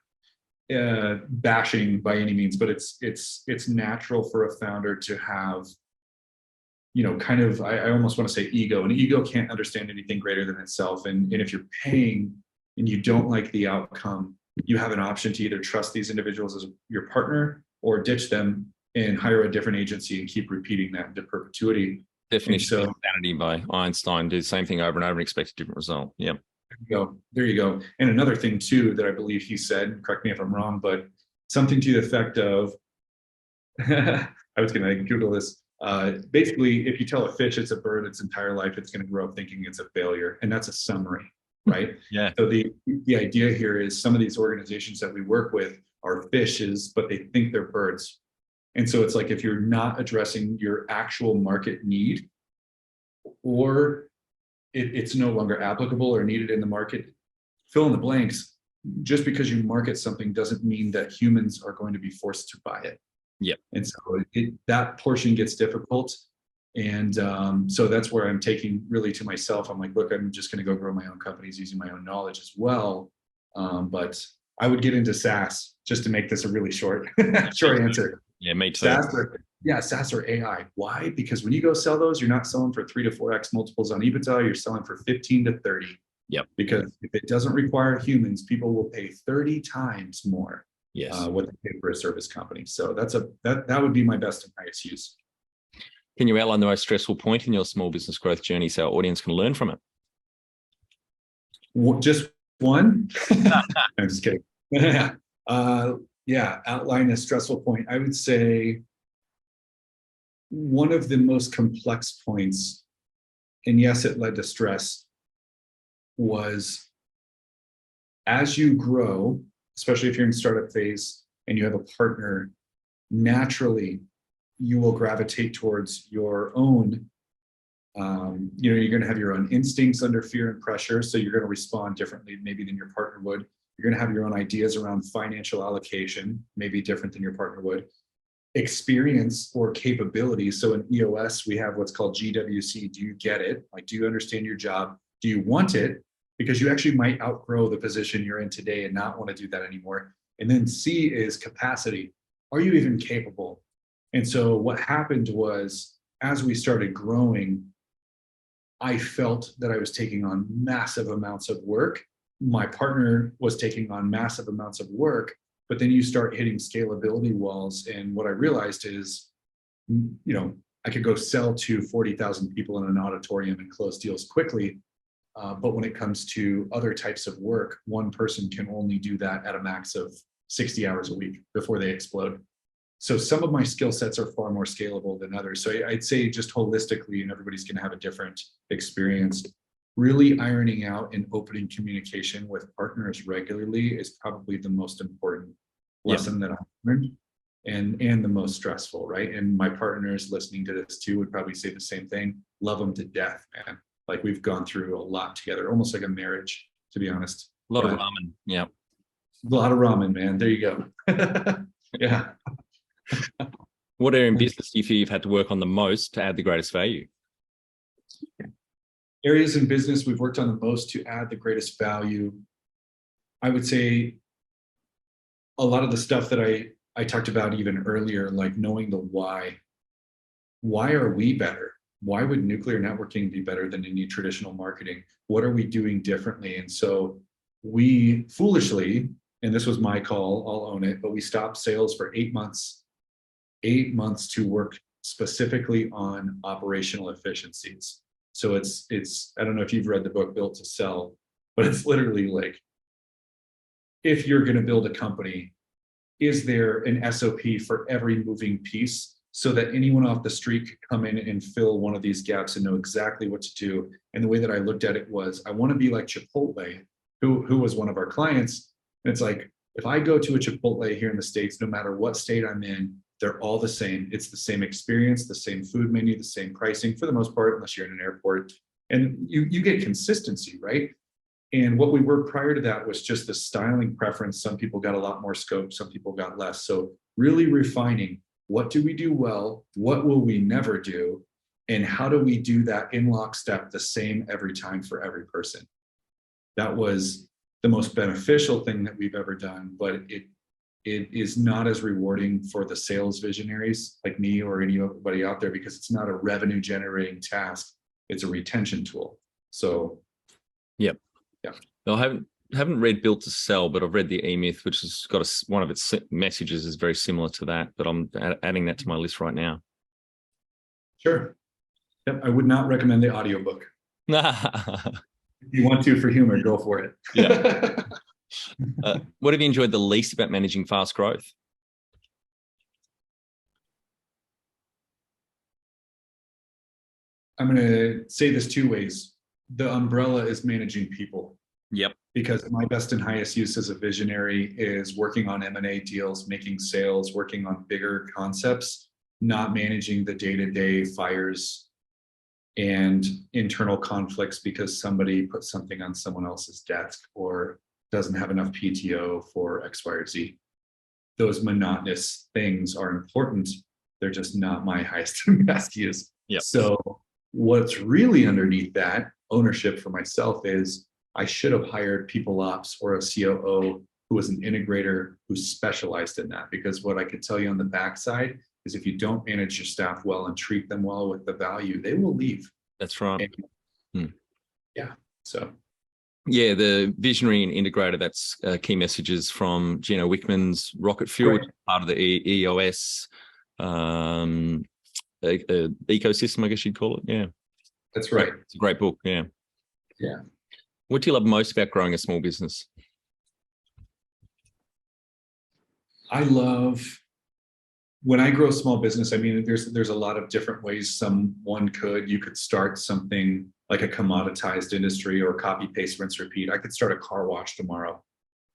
bashing by any means, but it's natural for a founder to have, kind of, I almost want to say ego, and ego can't understand anything greater than itself. And if you're paying and you don't like the outcome, you have an option to either trust these individuals as your partner or ditch them and hire a different agency and keep repeating that into perpetuity. Definition of insanity by Einstein: do the same thing over and over and expect a different result. Yeah. There you go. And another thing too that I believe he said, correct me if I'm wrong, but something to the effect of, I was going to Google this. Basically, if you tell a fish it's a bird its entire life, it's going to grow up thinking it's a failure, and that's a summary, right? Yeah. So the idea here is some of these organizations that we work with are fishes, but they think they're birds. And so it's like, if you're not addressing your actual market need, or it's no longer applicable or needed in the market, fill in the blanks. Just because you market something doesn't mean that humans are going to be forced to buy it. Yep. And so that portion gets difficult. And so that's where I'm taking really to myself. I'm like, look, I'm just going to go grow my own companies using my own knowledge as well. But I would get into SaaS, just to make this a really short answer. Yeah, me too. SaaS or AI. Why? Because when you go sell those, you're not selling for 3 to 4x multiples on EBITDA. You're selling for 15 to 30. Yep. Because if it doesn't require humans, people will pay 30 times more. Yes. What they pay for a service company. So that would be my best and highest use. Can you outline the most stressful point in your small business growth journey so our audience can learn from it? Just one? I'm just kidding. Outline a stressful point. I would say one of the most complex points, and yes, it led to stress, was as you grow, especially if you're in startup phase and you have a partner, naturally you will gravitate towards your own, you're going to have your own instincts under fear and pressure. So you're going to respond differently maybe than your partner would. You're going to have your own ideas around financial allocation, maybe different than your partner would. Experience or capability. So in EOS, we have what's called GWC. Do you get it? Like, do you understand your job? Do you want it? Because you actually might outgrow the position you're in today and not want to do that anymore. And then C is capacity. Are you even capable? And so what happened was, as we started growing, I felt that I was taking on massive amounts of work. My partner was taking on massive amounts of work, but then you start hitting scalability walls. And what I realized is, I could go sell to 40,000 people in an auditorium and close deals quickly. But when it comes to other types of work, one person can only do that at a max of 60 hours a week before they explode. So some of my skill sets are far more scalable than others. So I'd say just holistically, and everybody's going to have a different experience, really ironing out and opening communication with partners regularly is probably the most important lesson that I've learned, and the most stressful, right? And my partners listening to this too would probably say the same thing. Love them to death, man. Like, we've gone through a lot together, almost like a marriage, to be honest. A lot of ramen. Yeah. A lot of ramen, man. There you go. Yeah. What area in business do you feel you've had to work on the most to add the greatest value? Areas in business we've worked on the most to add the greatest value, I would say a lot of the stuff that I talked about even earlier, like knowing the why. Why are we better? Why would nuclear networking be better than any traditional marketing? What are we doing differently? And so we foolishly, and this was my call, I'll own it, but we stopped sales for 8 months. 8 months to work specifically on operational efficiencies. So it's I don't know if you've read the book Built to Sell, but it's literally like, if you're going to build a company, is there an SOP for every moving piece so that anyone off the street could come in and fill one of these gaps and know exactly what to do? And the way that I looked at it was, I want to be like Chipotle, who was one of our clients. And it's like, if I go to a Chipotle here in the States, no matter what state I'm in, they're all the same. It's the same experience, the same food menu, the same pricing for the most part, unless you're in an airport. And you get consistency, right? And what we were prior to that was just the styling preference. Some people got a lot more scope, some people got less. So really refining, what do we do well? What will we never do? And how do we do that in lockstep the same every time for every person? That was the most beneficial thing that we've ever done, but it is not as rewarding for the sales visionaries like me or anybody out there, because it's not a revenue generating task. It's a retention tool. So, yep. Yeah. No, I haven't read Built to Sell, but I've read the E-Myth, which has got one of its messages is very similar to that, but I'm adding that to my list right now. Sure. Yep. I would not recommend the audiobook. If you want to for humor, go for it. Yeah. What have you enjoyed the least about managing fast growth? I'm going to say this two ways. The umbrella is managing people. Yep. Because my best and highest use as a visionary is working on M&A deals, making sales, working on bigger concepts, not managing the day-to-day fires and internal conflicts because somebody put something on someone else's desk or doesn't have enough PTO for X, Y, or Z. Those monotonous things are important. They're just not my highest and best use. Yep. So what's really underneath that ownership for myself is I should have hired people ops or a COO who was an integrator who specialized in that. Because what I could tell you on the backside is if you don't manage your staff well and treat them well with the value, they will leave. That's right. Yeah. So. Yeah, the visionary and integrator, that's key messages from Gino Wickman's Rocket Fuel, which is part of the EOS ecosystem, I guess you'd call it. Yeah. That's right. It's a great book. Yeah. Yeah. What do you love most about growing a small business? I love when I grow a small business. I mean, there's a lot of different ways you could start something like a commoditized industry or copy, paste, rinse, repeat. I could start a car wash tomorrow.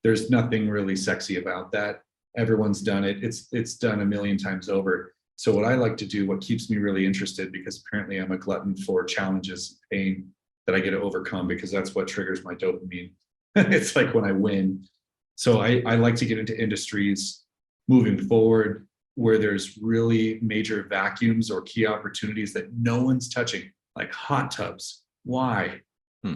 There's nothing really sexy about that. Everyone's done it. It's done a million times over. So what I like to do, what keeps me really interested, because apparently I'm a glutton for challenges, pain that I get to overcome, because that's what triggers my dopamine. It's like when I win. So I like to get into industries moving forward where there's really major vacuums or key opportunities that no one's touching, like hot tubs. Why?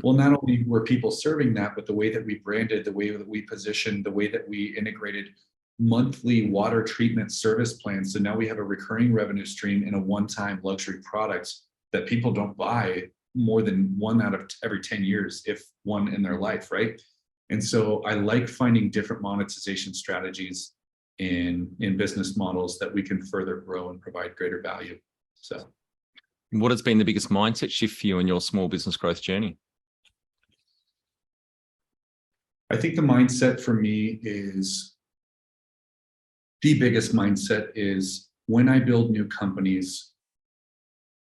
Well, not only were people serving that, but the way that we branded, the way that we positioned, the way that we integrated monthly water treatment service plans. So now we have a recurring revenue stream in a one-time luxury product that people don't buy more than one out of every 10 years, if one in their life, right? And so I like finding different monetization strategies in business models that we can further grow and provide greater value. So what has been the biggest mindset shift for you in your small business growth journey? I think the mindset for me is, the biggest mindset is when I build new companies,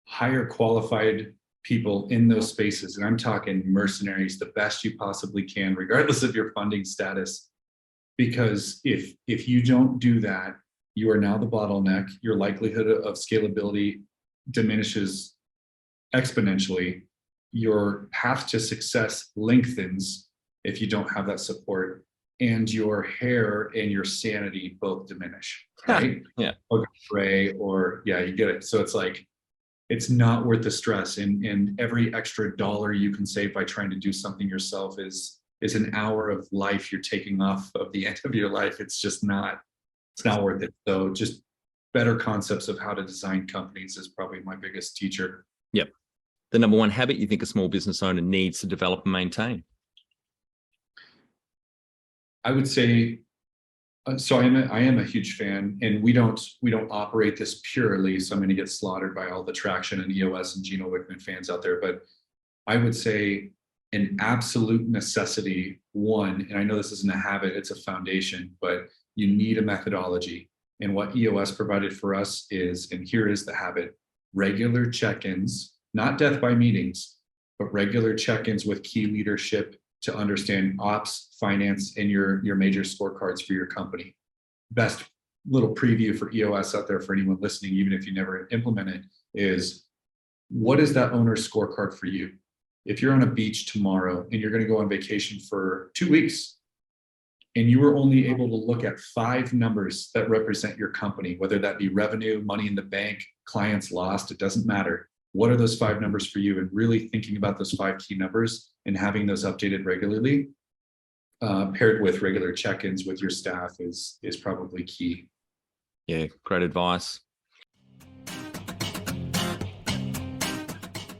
hire qualified people in those spaces. And I'm talking mercenaries, the best you possibly can, regardless of your funding status. Because if you don't do that, you are now the bottleneck. Your likelihood of scalability diminishes exponentially. Your path to success lengthens if you don't have that support, and your hair and your sanity both diminish, right? Yeah. Or gray, or yeah, you get it. So it's like, it's not worth the stress. And every extra dollar you can save by trying to do something yourself is an hour of life you're taking off of the end of your life. It's just not, it's not worth it. So just better concepts of how to design companies is probably my biggest teacher. Yep. The number one habit you think a small business owner needs to develop and maintain? I would say, so I am a huge fan, and we don't operate this purely. So I'm going to get slaughtered by all the Traction and EOS and Gino Wickman fans out there. But I would say an absolute necessity, one, and I know this isn't a habit, it's a foundation, but you need a methodology. And what EOS provided for us is, and here is the habit, regular check-ins, not death by meetings, but regular check-ins with key leadership to understand ops, finance, and your major scorecards for your company. Best little preview for EOS out there for anyone listening, even if you never implement it, is what is that owner's scorecard for you? If you're on a beach tomorrow and you're going to go on vacation for 2 weeks, and you were only able to look at 5 numbers that represent your company, whether that be revenue, money in the bank, clients lost, it doesn't matter. what are those 5 numbers for you, and really thinking about those 5 key numbers and having those updated regularly, paired with regular check-ins with your staff is probably key. Yeah, great advice.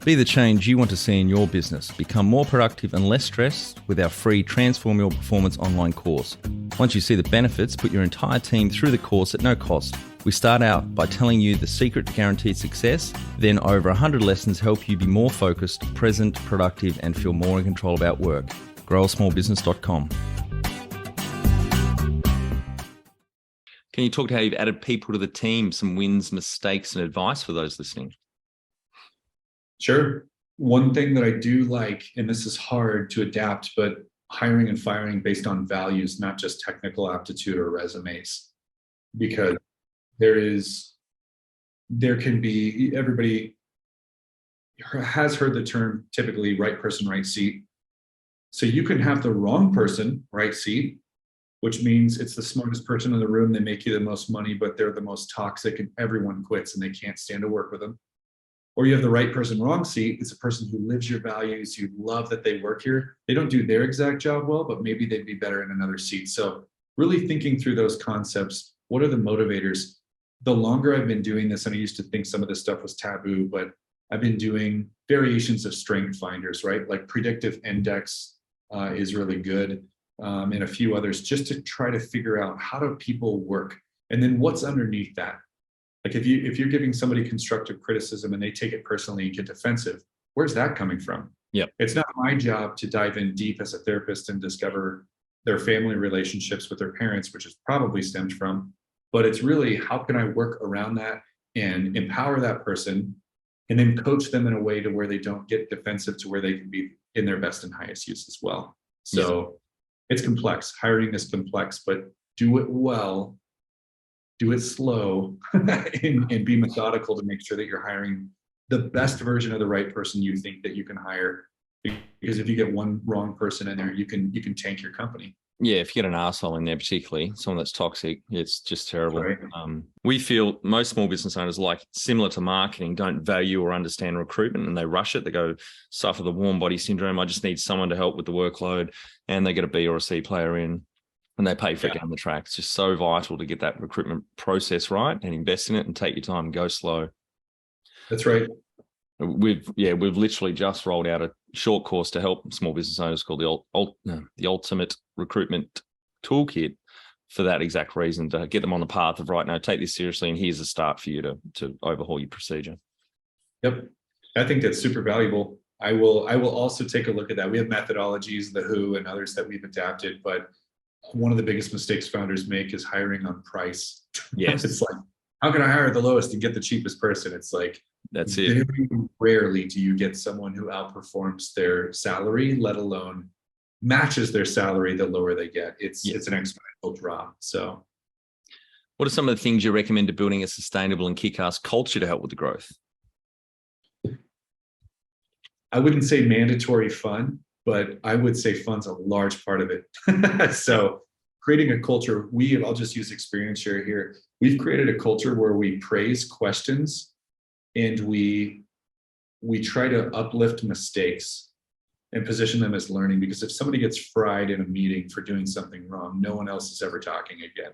Be the change you want to see in your business. Become more productive and less stressed with our free Transform Your Performance online course. Once you see the benefits, put your entire team through the course at no cost. We start out by telling you the secret to guaranteed success, then over 100 lessons help you be more focused, present, productive, and feel more in control about work. growasmallbusiness.com. Can you talk to how you've added people to the team, some wins, mistakes, and advice for those listening? Sure. One thing that I do like, and this is hard to adapt, but hiring and firing based on values, not just technical aptitude or resumes, because everybody has heard the term typically right person, right seat. So you can have the wrong person, right seat, which means it's the smartest person in the room. They make you the most money, but they're the most toxic and everyone quits and they can't stand to work with them. Or you have the right person, wrong seat. It's a person who lives your values. You love that they work here. They don't do their exact job well, but maybe they'd be better in another seat. So really thinking through those concepts. What are the motivators? The longer I've been doing this, and I used to think some of this stuff was taboo, but I've been doing variations of strength finders, right? Like predictive index is really good, and a few others, just to try to figure out how do people work? And then what's underneath that? Like if you're giving somebody constructive criticism and they take it personally and get defensive, where's that coming from? Yeah, it's not my job to dive in deep as a therapist and discover their family relationships with their parents, which is probably stemmed from, but it's really how can I work around that and empower that person and then coach them in a way to where they don't get defensive, to where they can be in their best and highest use as well. So It's complex. Hiring is complex, but do it well. Do it slow and be methodical to make sure that you're hiring the best version of the right person you think that you can hire. Because if you get one wrong person in there, you can tank your company. Yeah, if you get an asshole in there, particularly someone that's toxic, it's just terrible. Right. We feel most small business owners, like similar to marketing, don't value or understand recruitment, and they rush it. They go suffer the warm body syndrome. I just need someone to help with the workload, and they get a B or a C player in. And they pay for it down the track. It's just so vital to get that recruitment process right and invest in it and take your time and go slow. That's right. We've literally just rolled out a short course to help small business owners called the Ultimate Recruitment Toolkit for that exact reason, to get them on the path of right now, take this seriously, and here's a start for you to overhaul your procedure. Yep. I think that's super valuable. I will also take a look at that. We have methodologies, the WHO and others that we've adapted, but one of the biggest mistakes founders make is hiring on price. Yes. It's like, how can I hire the lowest and get the cheapest person? It's like, that's it. Very rarely do you get someone who outperforms their salary, let alone matches their salary the lower they get. It's an exponential drop. So what are some of the things you recommend to building a sustainable and kick-ass culture to help with the growth? I wouldn't say mandatory fun, but I would say fun's a large part of it. So creating a culture, I'll just use experience share here. We've created a culture where we praise questions and we try to uplift mistakes and position them as learning, because if somebody gets fried in a meeting for doing something wrong, no one else is ever talking again.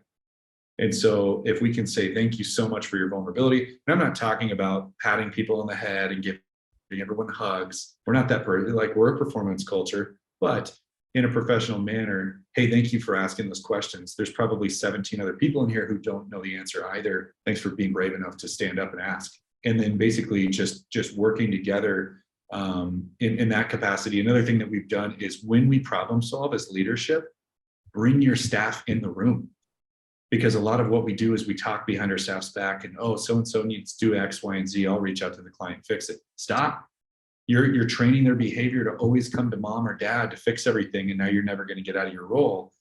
And so if we can say, thank you so much for your vulnerability, and I'm not talking about patting people on the head and giving everyone hugs. We're not that person. Like, we're a performance culture, but in a professional manner. Hey, thank you for asking those questions. There's probably 17 other people in here who don't know the answer either. Thanks for being brave enough to stand up and ask. And then basically just working together in that capacity. Another thing that we've done is when we problem solve as leadership, bring your staff in the room. Because a lot of what we do is we talk behind our staff's back and, oh, so-and-so needs to do X, Y, and Z. I'll reach out to the client, fix it. Stop. You're training their behavior to always come to mom or dad to fix everything. And now you're never going to get out of your role.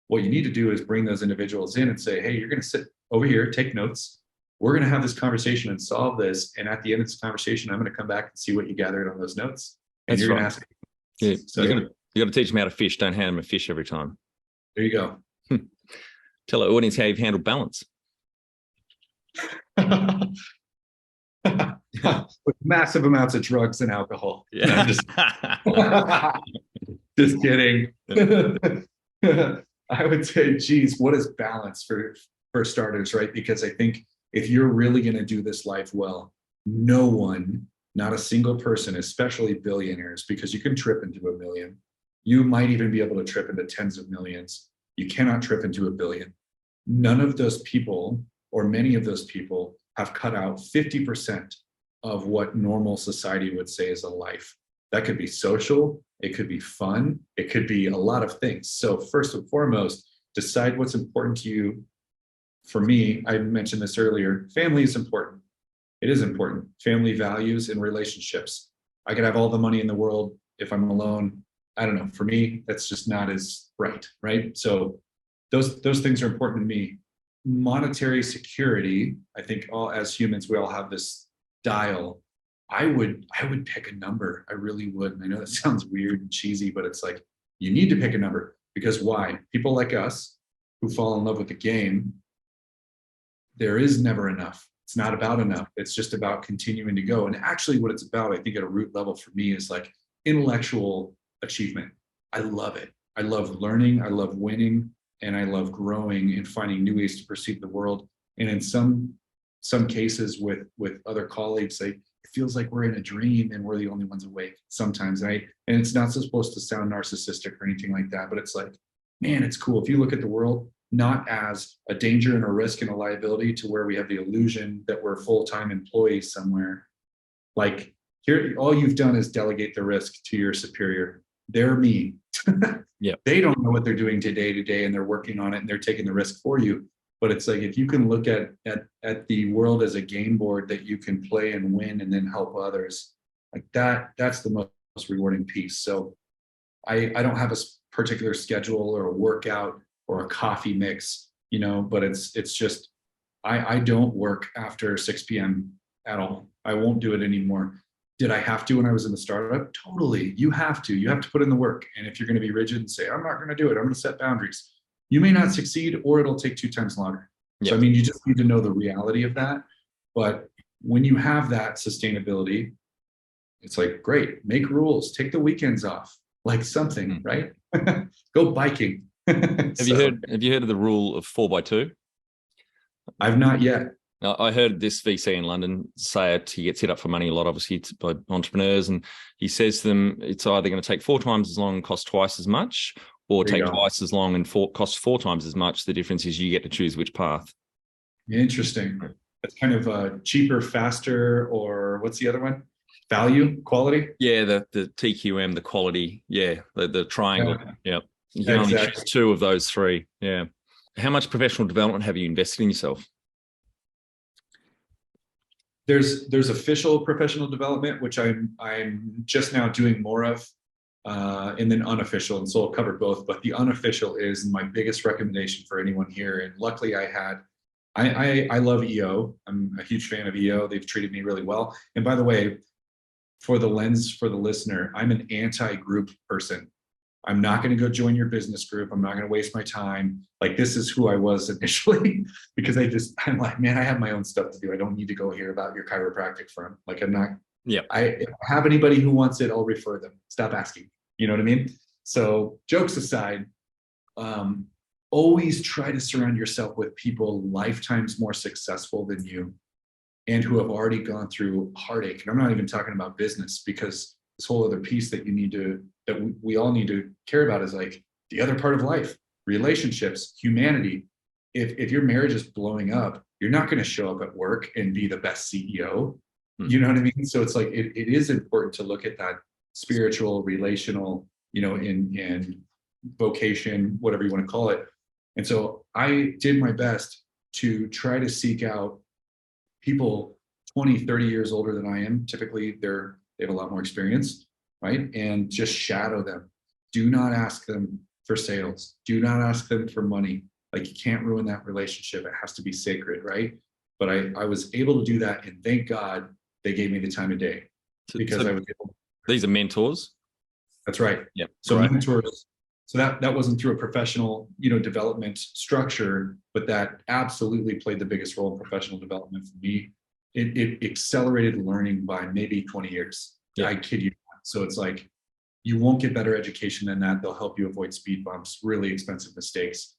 What you need to do is bring those individuals in and say, hey, you're going to sit over here, take notes. We're going to have this conversation and solve this. And at the end of this conversation, I'm going to come back and see what you gathered on those notes. And you're going to ask. Yeah. So you got to teach them how to fish. Don't hand them a fish every time. There you go. Tell our audience how you've handled balance. with massive amounts of drugs and alcohol. No, Yeah. just kidding. I would say, geez, what is balance for starters, right? Because I think if you're really going to do this life well, no one, not a single person, especially billionaires, because you can trip into a million. You might even be able to trip into tens of millions. You cannot trip into a billion. None of those people, or many of those people, have cut out 50% of what normal society would say is a life. That could be social, it could be fun, it could be a lot of things. So first and foremost, decide what's important to you. For me, I mentioned this earlier, family is important. It is important. Family values and relationships. I could have all the money in the world if I'm alone. I don't know. For me, that's just not as right? So those things are important to me. Monetary security, I think all as humans, we all have this dial. I would pick a number. I really would. And I know that sounds weird and cheesy, but it's like, you need to pick a number, because why? People like us who fall in love with the game, there is never enough. It's not about enough. It's just about continuing to go. And actually what it's about, I think at a root level for me, is like intellectual achievement. I love it. I love learning. I love winning. And I love growing and finding new ways to perceive the world. And in some cases with other colleagues, it feels like we're in a dream and we're the only ones awake sometimes, right? And it's not supposed to sound narcissistic or anything like that, but it's like, man, it's cool. If you look at the world not as a danger and a risk and a liability to where we have the illusion that we're full-time employees somewhere, like here, all you've done is delegate the risk to your superior. They're me. Yeah. They don't know what they're doing day to day, and they're working on it and they're taking the risk for you. But it's like, if you can look at the world as a game board that you can play and win and then help others, like that's the most rewarding piece. So I don't have a particular schedule or a workout or a coffee mix, but it's just, I don't work after 6 p.m. at all. I won't do it anymore. Did I have to when I was in the startup? Totally. You have to put in the work. And if you're going to be rigid and say, I'm not going to do it, I'm going to set boundaries, you may not succeed, or it'll take 2 times longer. Yep. So, I mean, you just need to know the reality of that. But when you have that sustainability, it's like, great, make rules, take the weekends off, like something, right? Go biking. Have you heard of the rule of 4x2? I've not yet. I heard this VC in London say it. He gets hit up for money a lot, obviously, by entrepreneurs, and he says to them, it's either going to take 4 times as long and cost twice as much, or take twice as long and cost 4 times as much. The difference is you get to choose which path. Interesting. That's kind of cheaper, faster, or what's the other one? Value, quality? Yeah, the TQM, the quality. Yeah, the triangle. Yeah. You can only choose 2 of those 3. Yeah. How much professional development have you invested in yourself? There's official professional development, which I'm just now doing more of, and then unofficial, and so I'll cover both. But the unofficial is my biggest recommendation for anyone here. And luckily, I love EO. I'm a huge fan of EO. They've treated me really well. And by the way, for the listener, I'm an anti-group person. I'm not going to go join your business group. I'm not going to waste my time. Like, this is who I was initially, because I'm like, man, I have my own stuff to do. I don't need to go hear about your chiropractic firm. Like, I'm not, if I have anybody who wants it, I'll refer them. Stop asking. You know what I mean? So jokes aside, always try to surround yourself with people lifetimes more successful than you and who have already gone through heartache. And I'm not even talking about business, because this whole other piece that we all need to care about is like the other part of life, relationships, humanity. If your marriage is blowing up, you're not going to show up at work and be the best CEO. You know what I mean? So it's like, it is important to look at that spiritual, relational, in vocation, whatever you want to call it. And so I did my best to try to seek out people 20, 30 years older than I am. Typically, they have a lot more experience, right? And just shadow them. Do not ask them for sales. Do not ask them for money. Like, you can't ruin that relationship. It has to be sacred, right? But I was able to do that, and thank God they gave me the time of day, because I was able. These are mentors. That's right. Yeah. So mentors. So that wasn't through a professional, development structure, but that absolutely played the biggest role in professional development for me. it accelerated learning by maybe 20 years. Yeah. I kid you not. So it's like, you won't get better education than that. They'll help you avoid speed bumps, really expensive mistakes.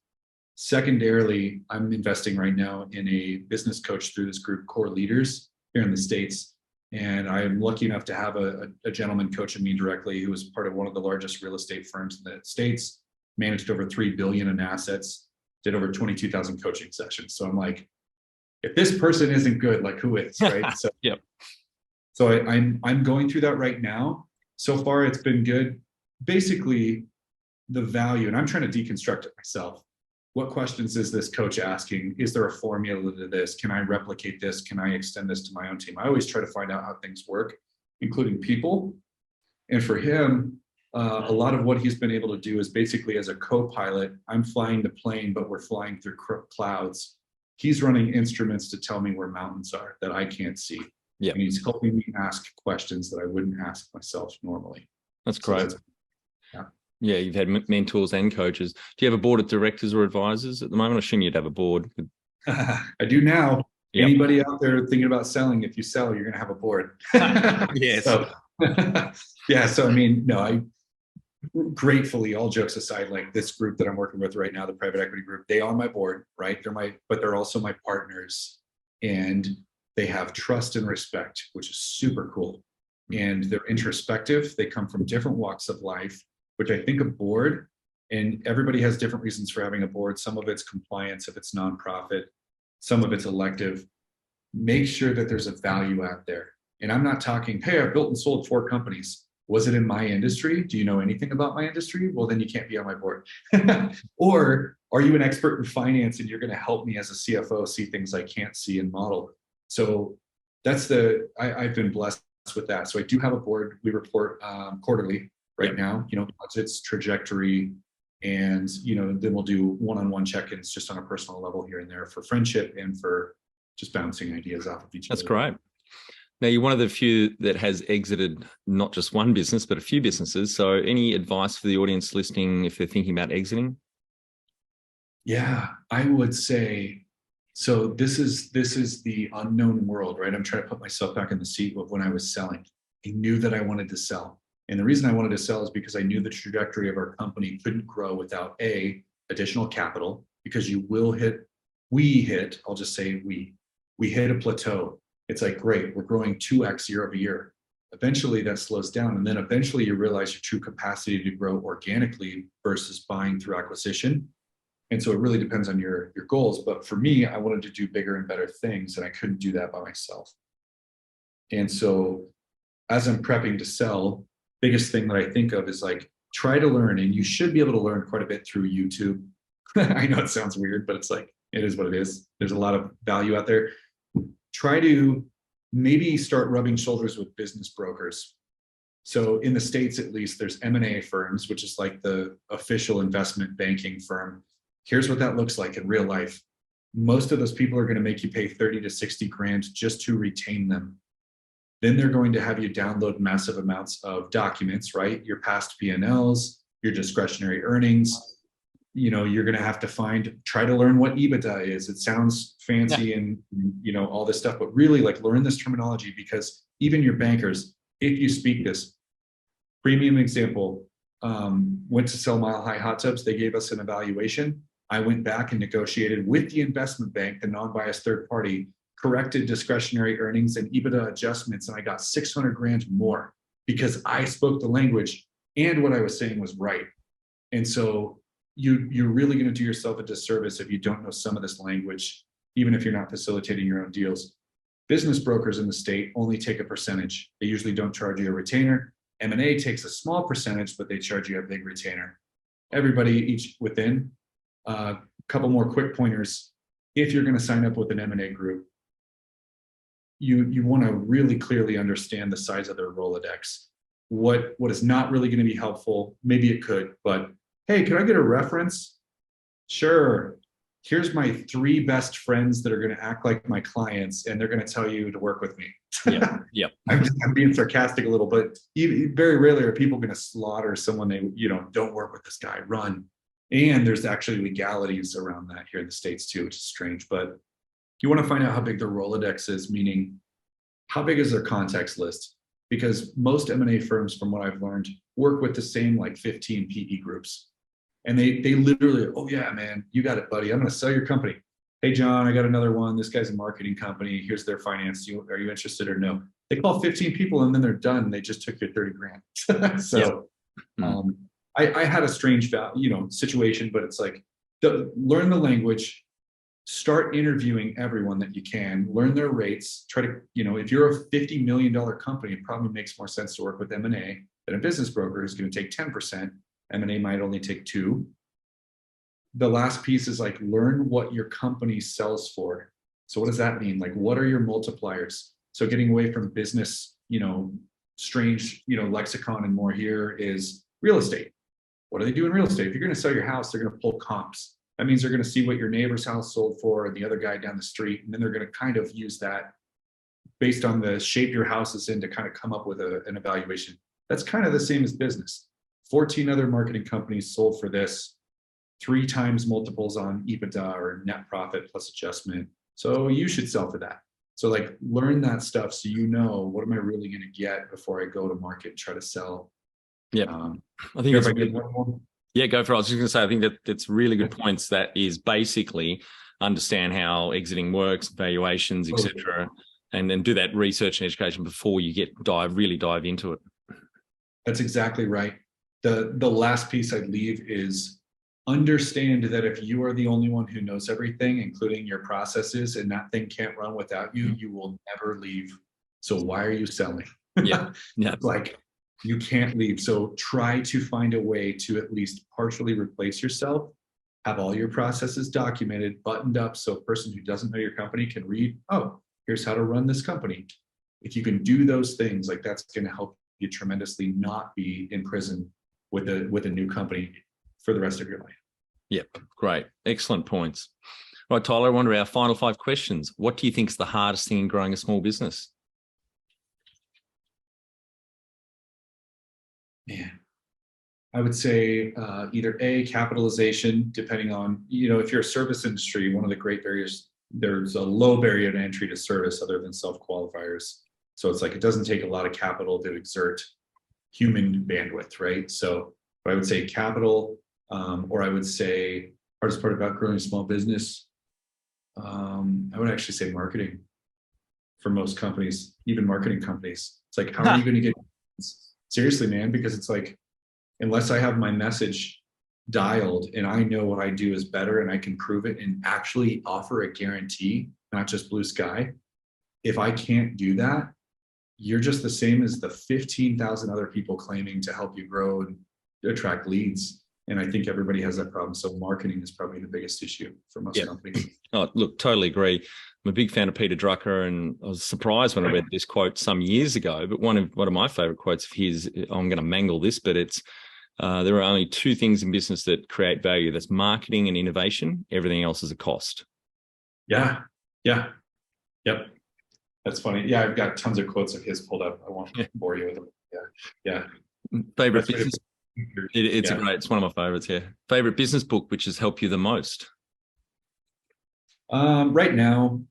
Secondarily, I'm investing right now in a business coach through this group, Core Leaders, here in the States. And I'm lucky enough to have a gentleman coaching me directly who was part of one of the largest real estate firms in the States, managed over 3 billion in assets, did over 22,000 coaching sessions. So I'm like, if this person isn't good, like who is, right? So, Yep. So I'm going through that right now. So far, it's been good. Basically, the value, and I'm trying to deconstruct it myself. What questions is this coach asking? Is there a formula to this? Can I replicate this? Can I extend this to my own team? I always try to find out how things work, including people. And for him, a lot of what he's been able to do is basically as a co-pilot, I'm flying the plane, but we're flying through clouds. He's running instruments to tell me where mountains are that I can't see. Yeah. And he's helping me ask questions that I wouldn't ask myself normally. That's great. So yeah. Yeah, you've had mentors and coaches. Do you have a board of directors or advisors at the moment? I assume you'd have a board. I do now. Yep. Anybody out there thinking about selling, if you sell, you're going to have a board. Yes. So, yeah. So, I mean, no, I gratefully, all jokes aside, like this group that I'm working with right now, the private equity group, they are my board, right? But they're also my partners, and they have trust and respect, which is super cool. And they're introspective. They come from different walks of life, which I think a board, and everybody has different reasons for having a board. Some of it's compliance, if it's nonprofit, some of it's elective. Make sure that there's a value out there. And I'm not talking, hey, I've built and sold 4 companies. Was it in my industry? Do you know anything about my industry? Well, then you can't be on my board. Or are you an expert in finance and you're going to help me as a CFO see things I can't see and model? So that's I've been blessed with that. So I do have a board. We report quarterly right now, budgets, trajectory, and, then we'll do one-on-one check-ins just on a personal level here and there for friendship and for just bouncing ideas off of each other. That's great. Now, you're one of the few that has exited not just one business, but a few businesses. So any advice for the audience listening if they're thinking about exiting? Yeah, I would say, so this is the unknown world, right? I'm trying to put myself back in the seat of when I was selling. I knew that I wanted to sell. And the reason I wanted to sell is because I knew the trajectory of our company couldn't grow without additional capital, because we hit, I'll just say we hit a plateau. It's like, great, we're growing 2x year over year. Eventually that slows down. And then eventually you realize your true capacity to grow organically versus buying through acquisition. And so it really depends on your goals. But for me, I wanted to do bigger and better things, and I couldn't do that by myself. And so as I'm prepping to sell, biggest thing that I think of is like, try to learn, and you should be able to learn quite a bit through YouTube. I know it sounds weird, but it's like, it is what it is. There's a lot of value out there. Try to maybe start rubbing shoulders with business brokers. So in the States, at least, there's M&A firms, which is like the official investment banking firm. Here's what that looks like in real life. Most of those people are going to make you pay 30 to 60 grand just to retain them. Then they're going to have you download massive amounts of documents, right? Your past P&Ls, your discretionary earnings. You're going to have to try to learn what EBITDA is. It sounds fancy and, all this stuff, but really like learn this terminology, because even your bankers, if you speak this, premium example, went to sell Mile High hot tubs. They gave us an evaluation. I went back and negotiated with the investment bank, the non-biased third party, corrected discretionary earnings and EBITDA adjustments, and I got 600 grand more because I spoke the language and what I was saying was right. And so you're really going to do yourself a disservice if you don't know some of this language, even if you're not facilitating your own deals. Business brokers in the state only take a percentage. They usually don't charge you a retainer. M&A takes a small percentage, but they charge you a big retainer. Everybody each within. A couple more quick pointers. If you're going to sign up with an M&A group, you want to really clearly understand the size of their Rolodex. What is not really going to be helpful, maybe it could, but hey, can I get a reference? Sure. Here's my 3 best friends that are going to act like my clients, and they're going to tell you to work with me. Yep. I'm being sarcastic a little, but very rarely are people going to slaughter someone they, don't work with this guy, run. And there's actually legalities around that here in the States too, which is strange. But you want to find out how big their Rolodex is, meaning how big is their contacts list? Because most M&A firms, from what I've learned, work with the same like 15 PE groups. And they literally, oh yeah, man, you got it, buddy. I'm going to sell your company. Hey, John, I got another one. This guy's a marketing company. Here's their finance. Are you interested or no? They call 15 people and then they're done. They just took your 30 grand. So I had a strange, situation, but it's like, learn the language, start interviewing everyone that you can, learn their rates, try to, if you're a $50 million company, it probably makes more sense to work with M&A than a business broker who's going to take 10%. M&A might only take 2%. The last piece is like, learn what your company sells for. So what does that mean? Like, what are your multipliers? So getting away from business, strange, lexicon and more here is real estate. What do they do in real estate? If you're going to sell your house, they're going to pull comps. That means they're going to see what your neighbor's house sold for and the other guy down the street. And then they're going to kind of use that based on the shape your house is in to kind of come up with an evaluation. That's kind of the same as business. 14 other marketing companies sold for this, 3 times multiples on EBITDA or net profit plus adjustment. So you should sell for that. So like, learn that stuff so what am I really going to get before I go to market and try to sell. Yeah, I think it's really, yeah, go for it. I was just going to say, I think that that's really good points. That is basically understand how exiting works, valuations, etc., and then do that research and education before you really dive into it. That's exactly right. The last piece I'd leave is understand that if you are the only one who knows everything, including your processes, and that thing can't run without you, you will never leave. So why are you selling? Yeah. Like, you can't leave. So try to find a way to at least partially replace yourself, have all your processes documented, buttoned up, so a person who doesn't know your company can read, oh, here's how to run this company. If you can do those things, like, that's going to help you tremendously not be in prison with a new company for the rest of your life. Yep, great. Excellent points. Right, Tyler, one of our final 5 questions. What do you think is the hardest thing in growing a small business? Man, I would say either A, capitalization, depending on, if you're a service industry, one of the great barriers, there's a low barrier to entry to service other than self-qualifiers. So it's like, it doesn't take a lot of capital to exert human bandwidth, right? So I would say capital, or I would say hardest part about growing a small business, I would actually say marketing for most companies, even marketing companies. It's like, how are you going to get seriously, man? Because it's like, unless I have my message dialed and I know what I do is better and I can prove it and actually offer a guarantee, not just blue sky. If I can't do that, you're just the same as the 15,000 other people claiming to help you grow and attract leads. And I think everybody has that problem. So marketing is probably the biggest issue for most companies. Oh, look, totally agree. I'm a big fan of Peter Drucker, and I was surprised when I read this quote some years ago. But one of my favorite quotes of his, I'm going to mangle this, but it's, there are only 2 things in business that create value. That's marketing and innovation. Everything else is a cost. Yeah. Yep. That's funny. Yeah, I've got tons of quotes of his pulled up. I won't bore you with them. Yeah. Favorite business? It's one of my favorites here. Favorite business book, which has helped you the most? Right now,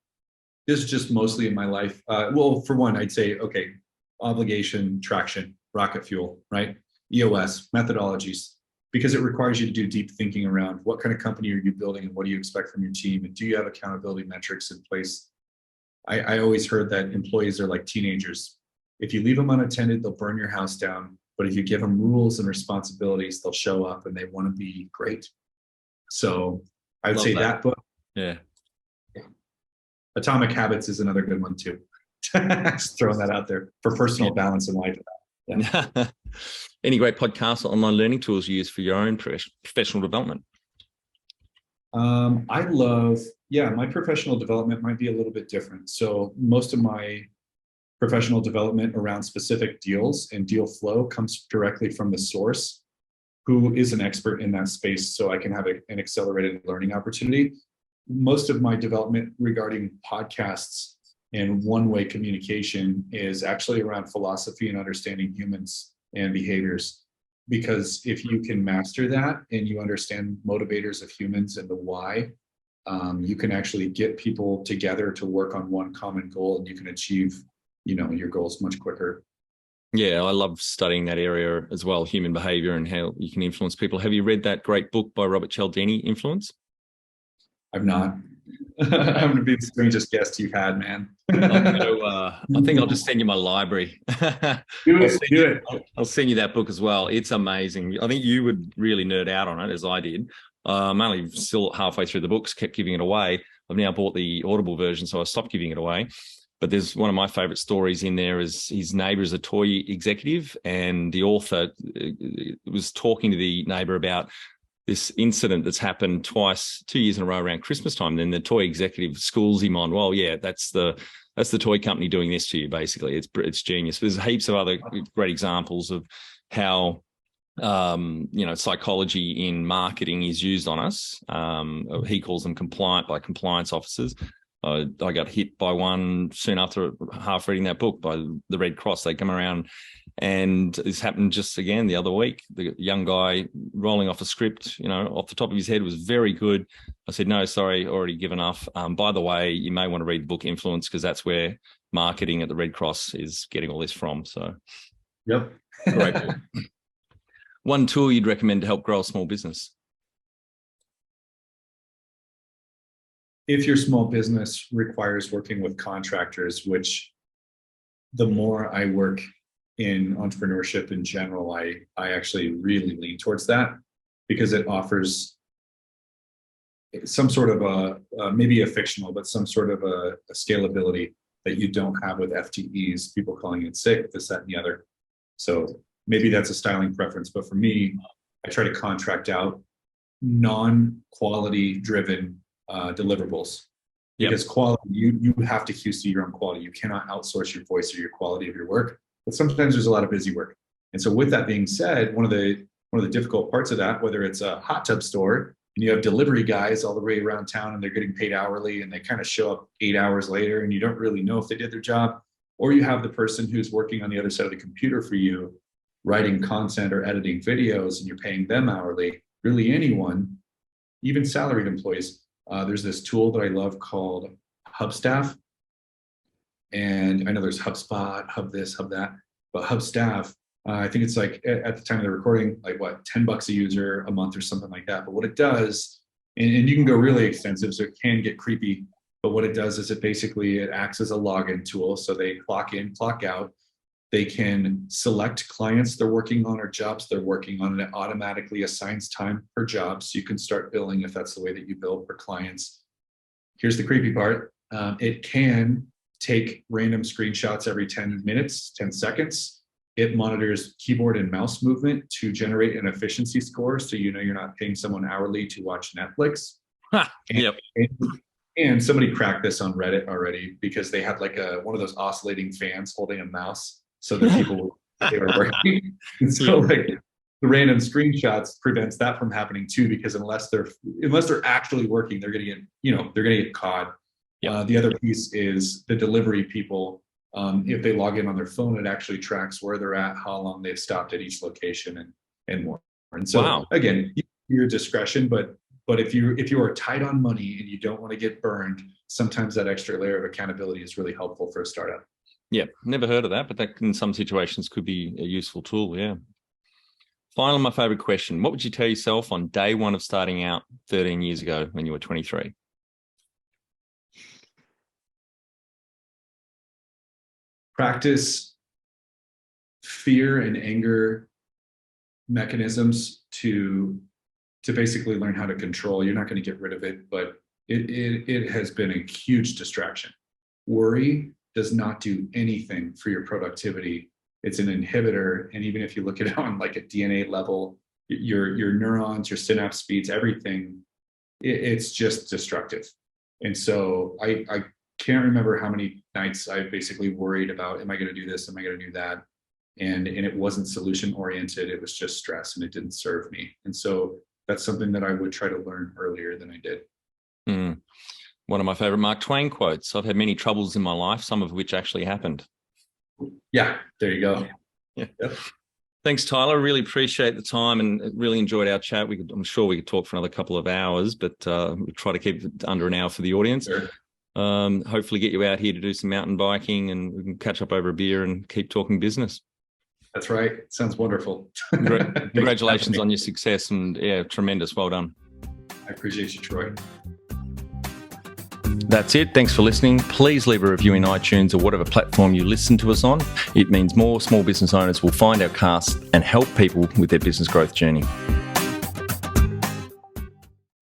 this is just mostly in my life. Well, for one, I'd say, okay, obligation, traction, rocket fuel, right? EOS, methodologies, because it requires you to do deep thinking around what kind of company are you building and what do you expect from your team? And do you have accountability metrics in place? I always heard that employees are like teenagers. If you leave them unattended, they'll burn your house down. But if you give them rules and responsibilities, they'll show up and they want to be great. So I would say that book. Yeah. Atomic Habits is another good one too. Just throwing that out there for personal balance in life. Yeah. Any great podcasts or online learning tools you use for your own professional development? I love, my professional development might be a little bit different. So most of my professional development around specific deals and deal flow comes directly from the source, who is an expert in that space, so I can have an accelerated learning opportunity. Most of my development regarding podcasts and one-way communication is actually around philosophy and understanding humans and behaviors. Because if you can master that and you understand motivators of humans and the why, you can actually get people together to work on one common goal, and you can achieve your goals much quicker. Yeah, I love studying that area as well, human behavior and how you can influence people. Have you read that great book by Robert Cialdini, Influence? I've not. I'm going to be the strangest guest you've had, man. I think I'll just send you my library. Do it. I'll send you that book as well. It's amazing. I think you would really nerd out on it, as I did. I'm only still halfway through the books, kept giving it away. I've now bought the Audible version, so I stopped giving it away. But there's one of my favorite stories in there is his neighbor is a toy executive, and the author was talking to the neighbor about this incident that's happened twice, 2 years in a row around Christmas time. Then the toy executive schools him on, well, yeah, that's the toy company doing this to you, basically. It's genius. There's heaps of other great examples of how psychology in marketing is used on us. He calls them compliance officers. I got hit by one soon after half reading that book by the Red Cross. They come around, and this happened just again the other week. The young guy rolling off a script, off the top of his head, was very good. I said, no, sorry, already given enough. By the way, you may want to read the book Influence, because that's where marketing at the Red Cross is getting all this from. So, yep. Great book. One tool you'd recommend to help grow a small business? If your small business requires working with contractors, which the more I work in entrepreneurship in general, I actually really lean towards that, because it offers some sort of maybe a fictional, but some sort of a scalability that you don't have with FTEs, people calling in sick, this, that, and the other. So maybe that's a styling preference, but for me, I try to contract out non-quality driven deliverables. Yep. Because quality, you have to QC your own quality. You cannot outsource your voice or your quality of your work. But sometimes there's a lot of busy work. And so with that being said, one of the difficult parts of that, whether it's a hot tub store and you have delivery guys all the way around town and they're getting paid hourly and they kind of show up 8 hours later and you don't really know if they did their job, or you have the person who's working on the other side of the computer for you, writing content or editing videos, and you're paying them hourly, really anyone, even salaried employees. There's this tool that I love called Hubstaff. And I know there's HubSpot, Hub this, Hub that, but Hubstaff, I think it's like at the time of the recording, like what, $10 a user a month or something like that. But what it does, and you can go really extensive, so it can get creepy, but what it does is it acts as a login tool. So they clock in, clock out. They can select clients they're working on or jobs they're working on, and it automatically assigns time per job. So you can start billing if that's the way that you bill for clients. Here's the creepy part. It can take random screenshots every 10 minutes, 10 seconds. It monitors keyboard and mouse movement to generate an efficiency score. So you're not paying someone hourly to watch Netflix. Yep. And somebody cracked this on Reddit already, because they had like one of those oscillating fans holding a mouse so that people they were working. And so like the random screenshots prevents that from happening too, because unless they're actually working, they're gonna get caught. Yep. The other piece is the delivery people. If they log in on their phone, it actually tracks where they're at, how long they've stopped at each location, and more. And so again, your discretion, but if you are tight on money and you don't want to get burned, sometimes that extra layer of accountability is really helpful for a startup. Yeah, never heard of that, but that in some situations could be a useful tool. Yeah. Finally, my favorite question: what would you tell yourself on day one of starting out 13 years ago when you were 23? Practice fear and anger mechanisms to basically learn how to control. You're not going to get rid of it, but it has been a huge distraction. Worry does not do anything for your productivity. It's an inhibitor. And even if you look at it on like a DNA level, your neurons, your synapse speeds, everything, it's just destructive. And so I can't remember how many nights I basically worried about, am I going to do this? Am I going to do that? And it wasn't solution oriented. It was just stress, and it didn't serve me. And so that's something that I would try to learn earlier than I did. One of my favorite Mark Twain quotes: I've had many troubles in my life, some of which actually happened. Yeah, there you go. Yeah. Yep. Thanks, Tyler. Really appreciate the time and really enjoyed our chat. I'm sure we could talk for another couple of hours, but we'll try to keep it under an hour for the audience. Sure. Hopefully get you out here to do some mountain biking, and we can catch up over a beer and keep talking business. That's right. Sounds wonderful. Congratulations on your success, and yeah, tremendous. Well done. I appreciate you, Troy. That's it. Thanks for listening. Please leave a review in iTunes or whatever platform you listen to us on. It means more small business owners will find our cast and help people with their business growth journey.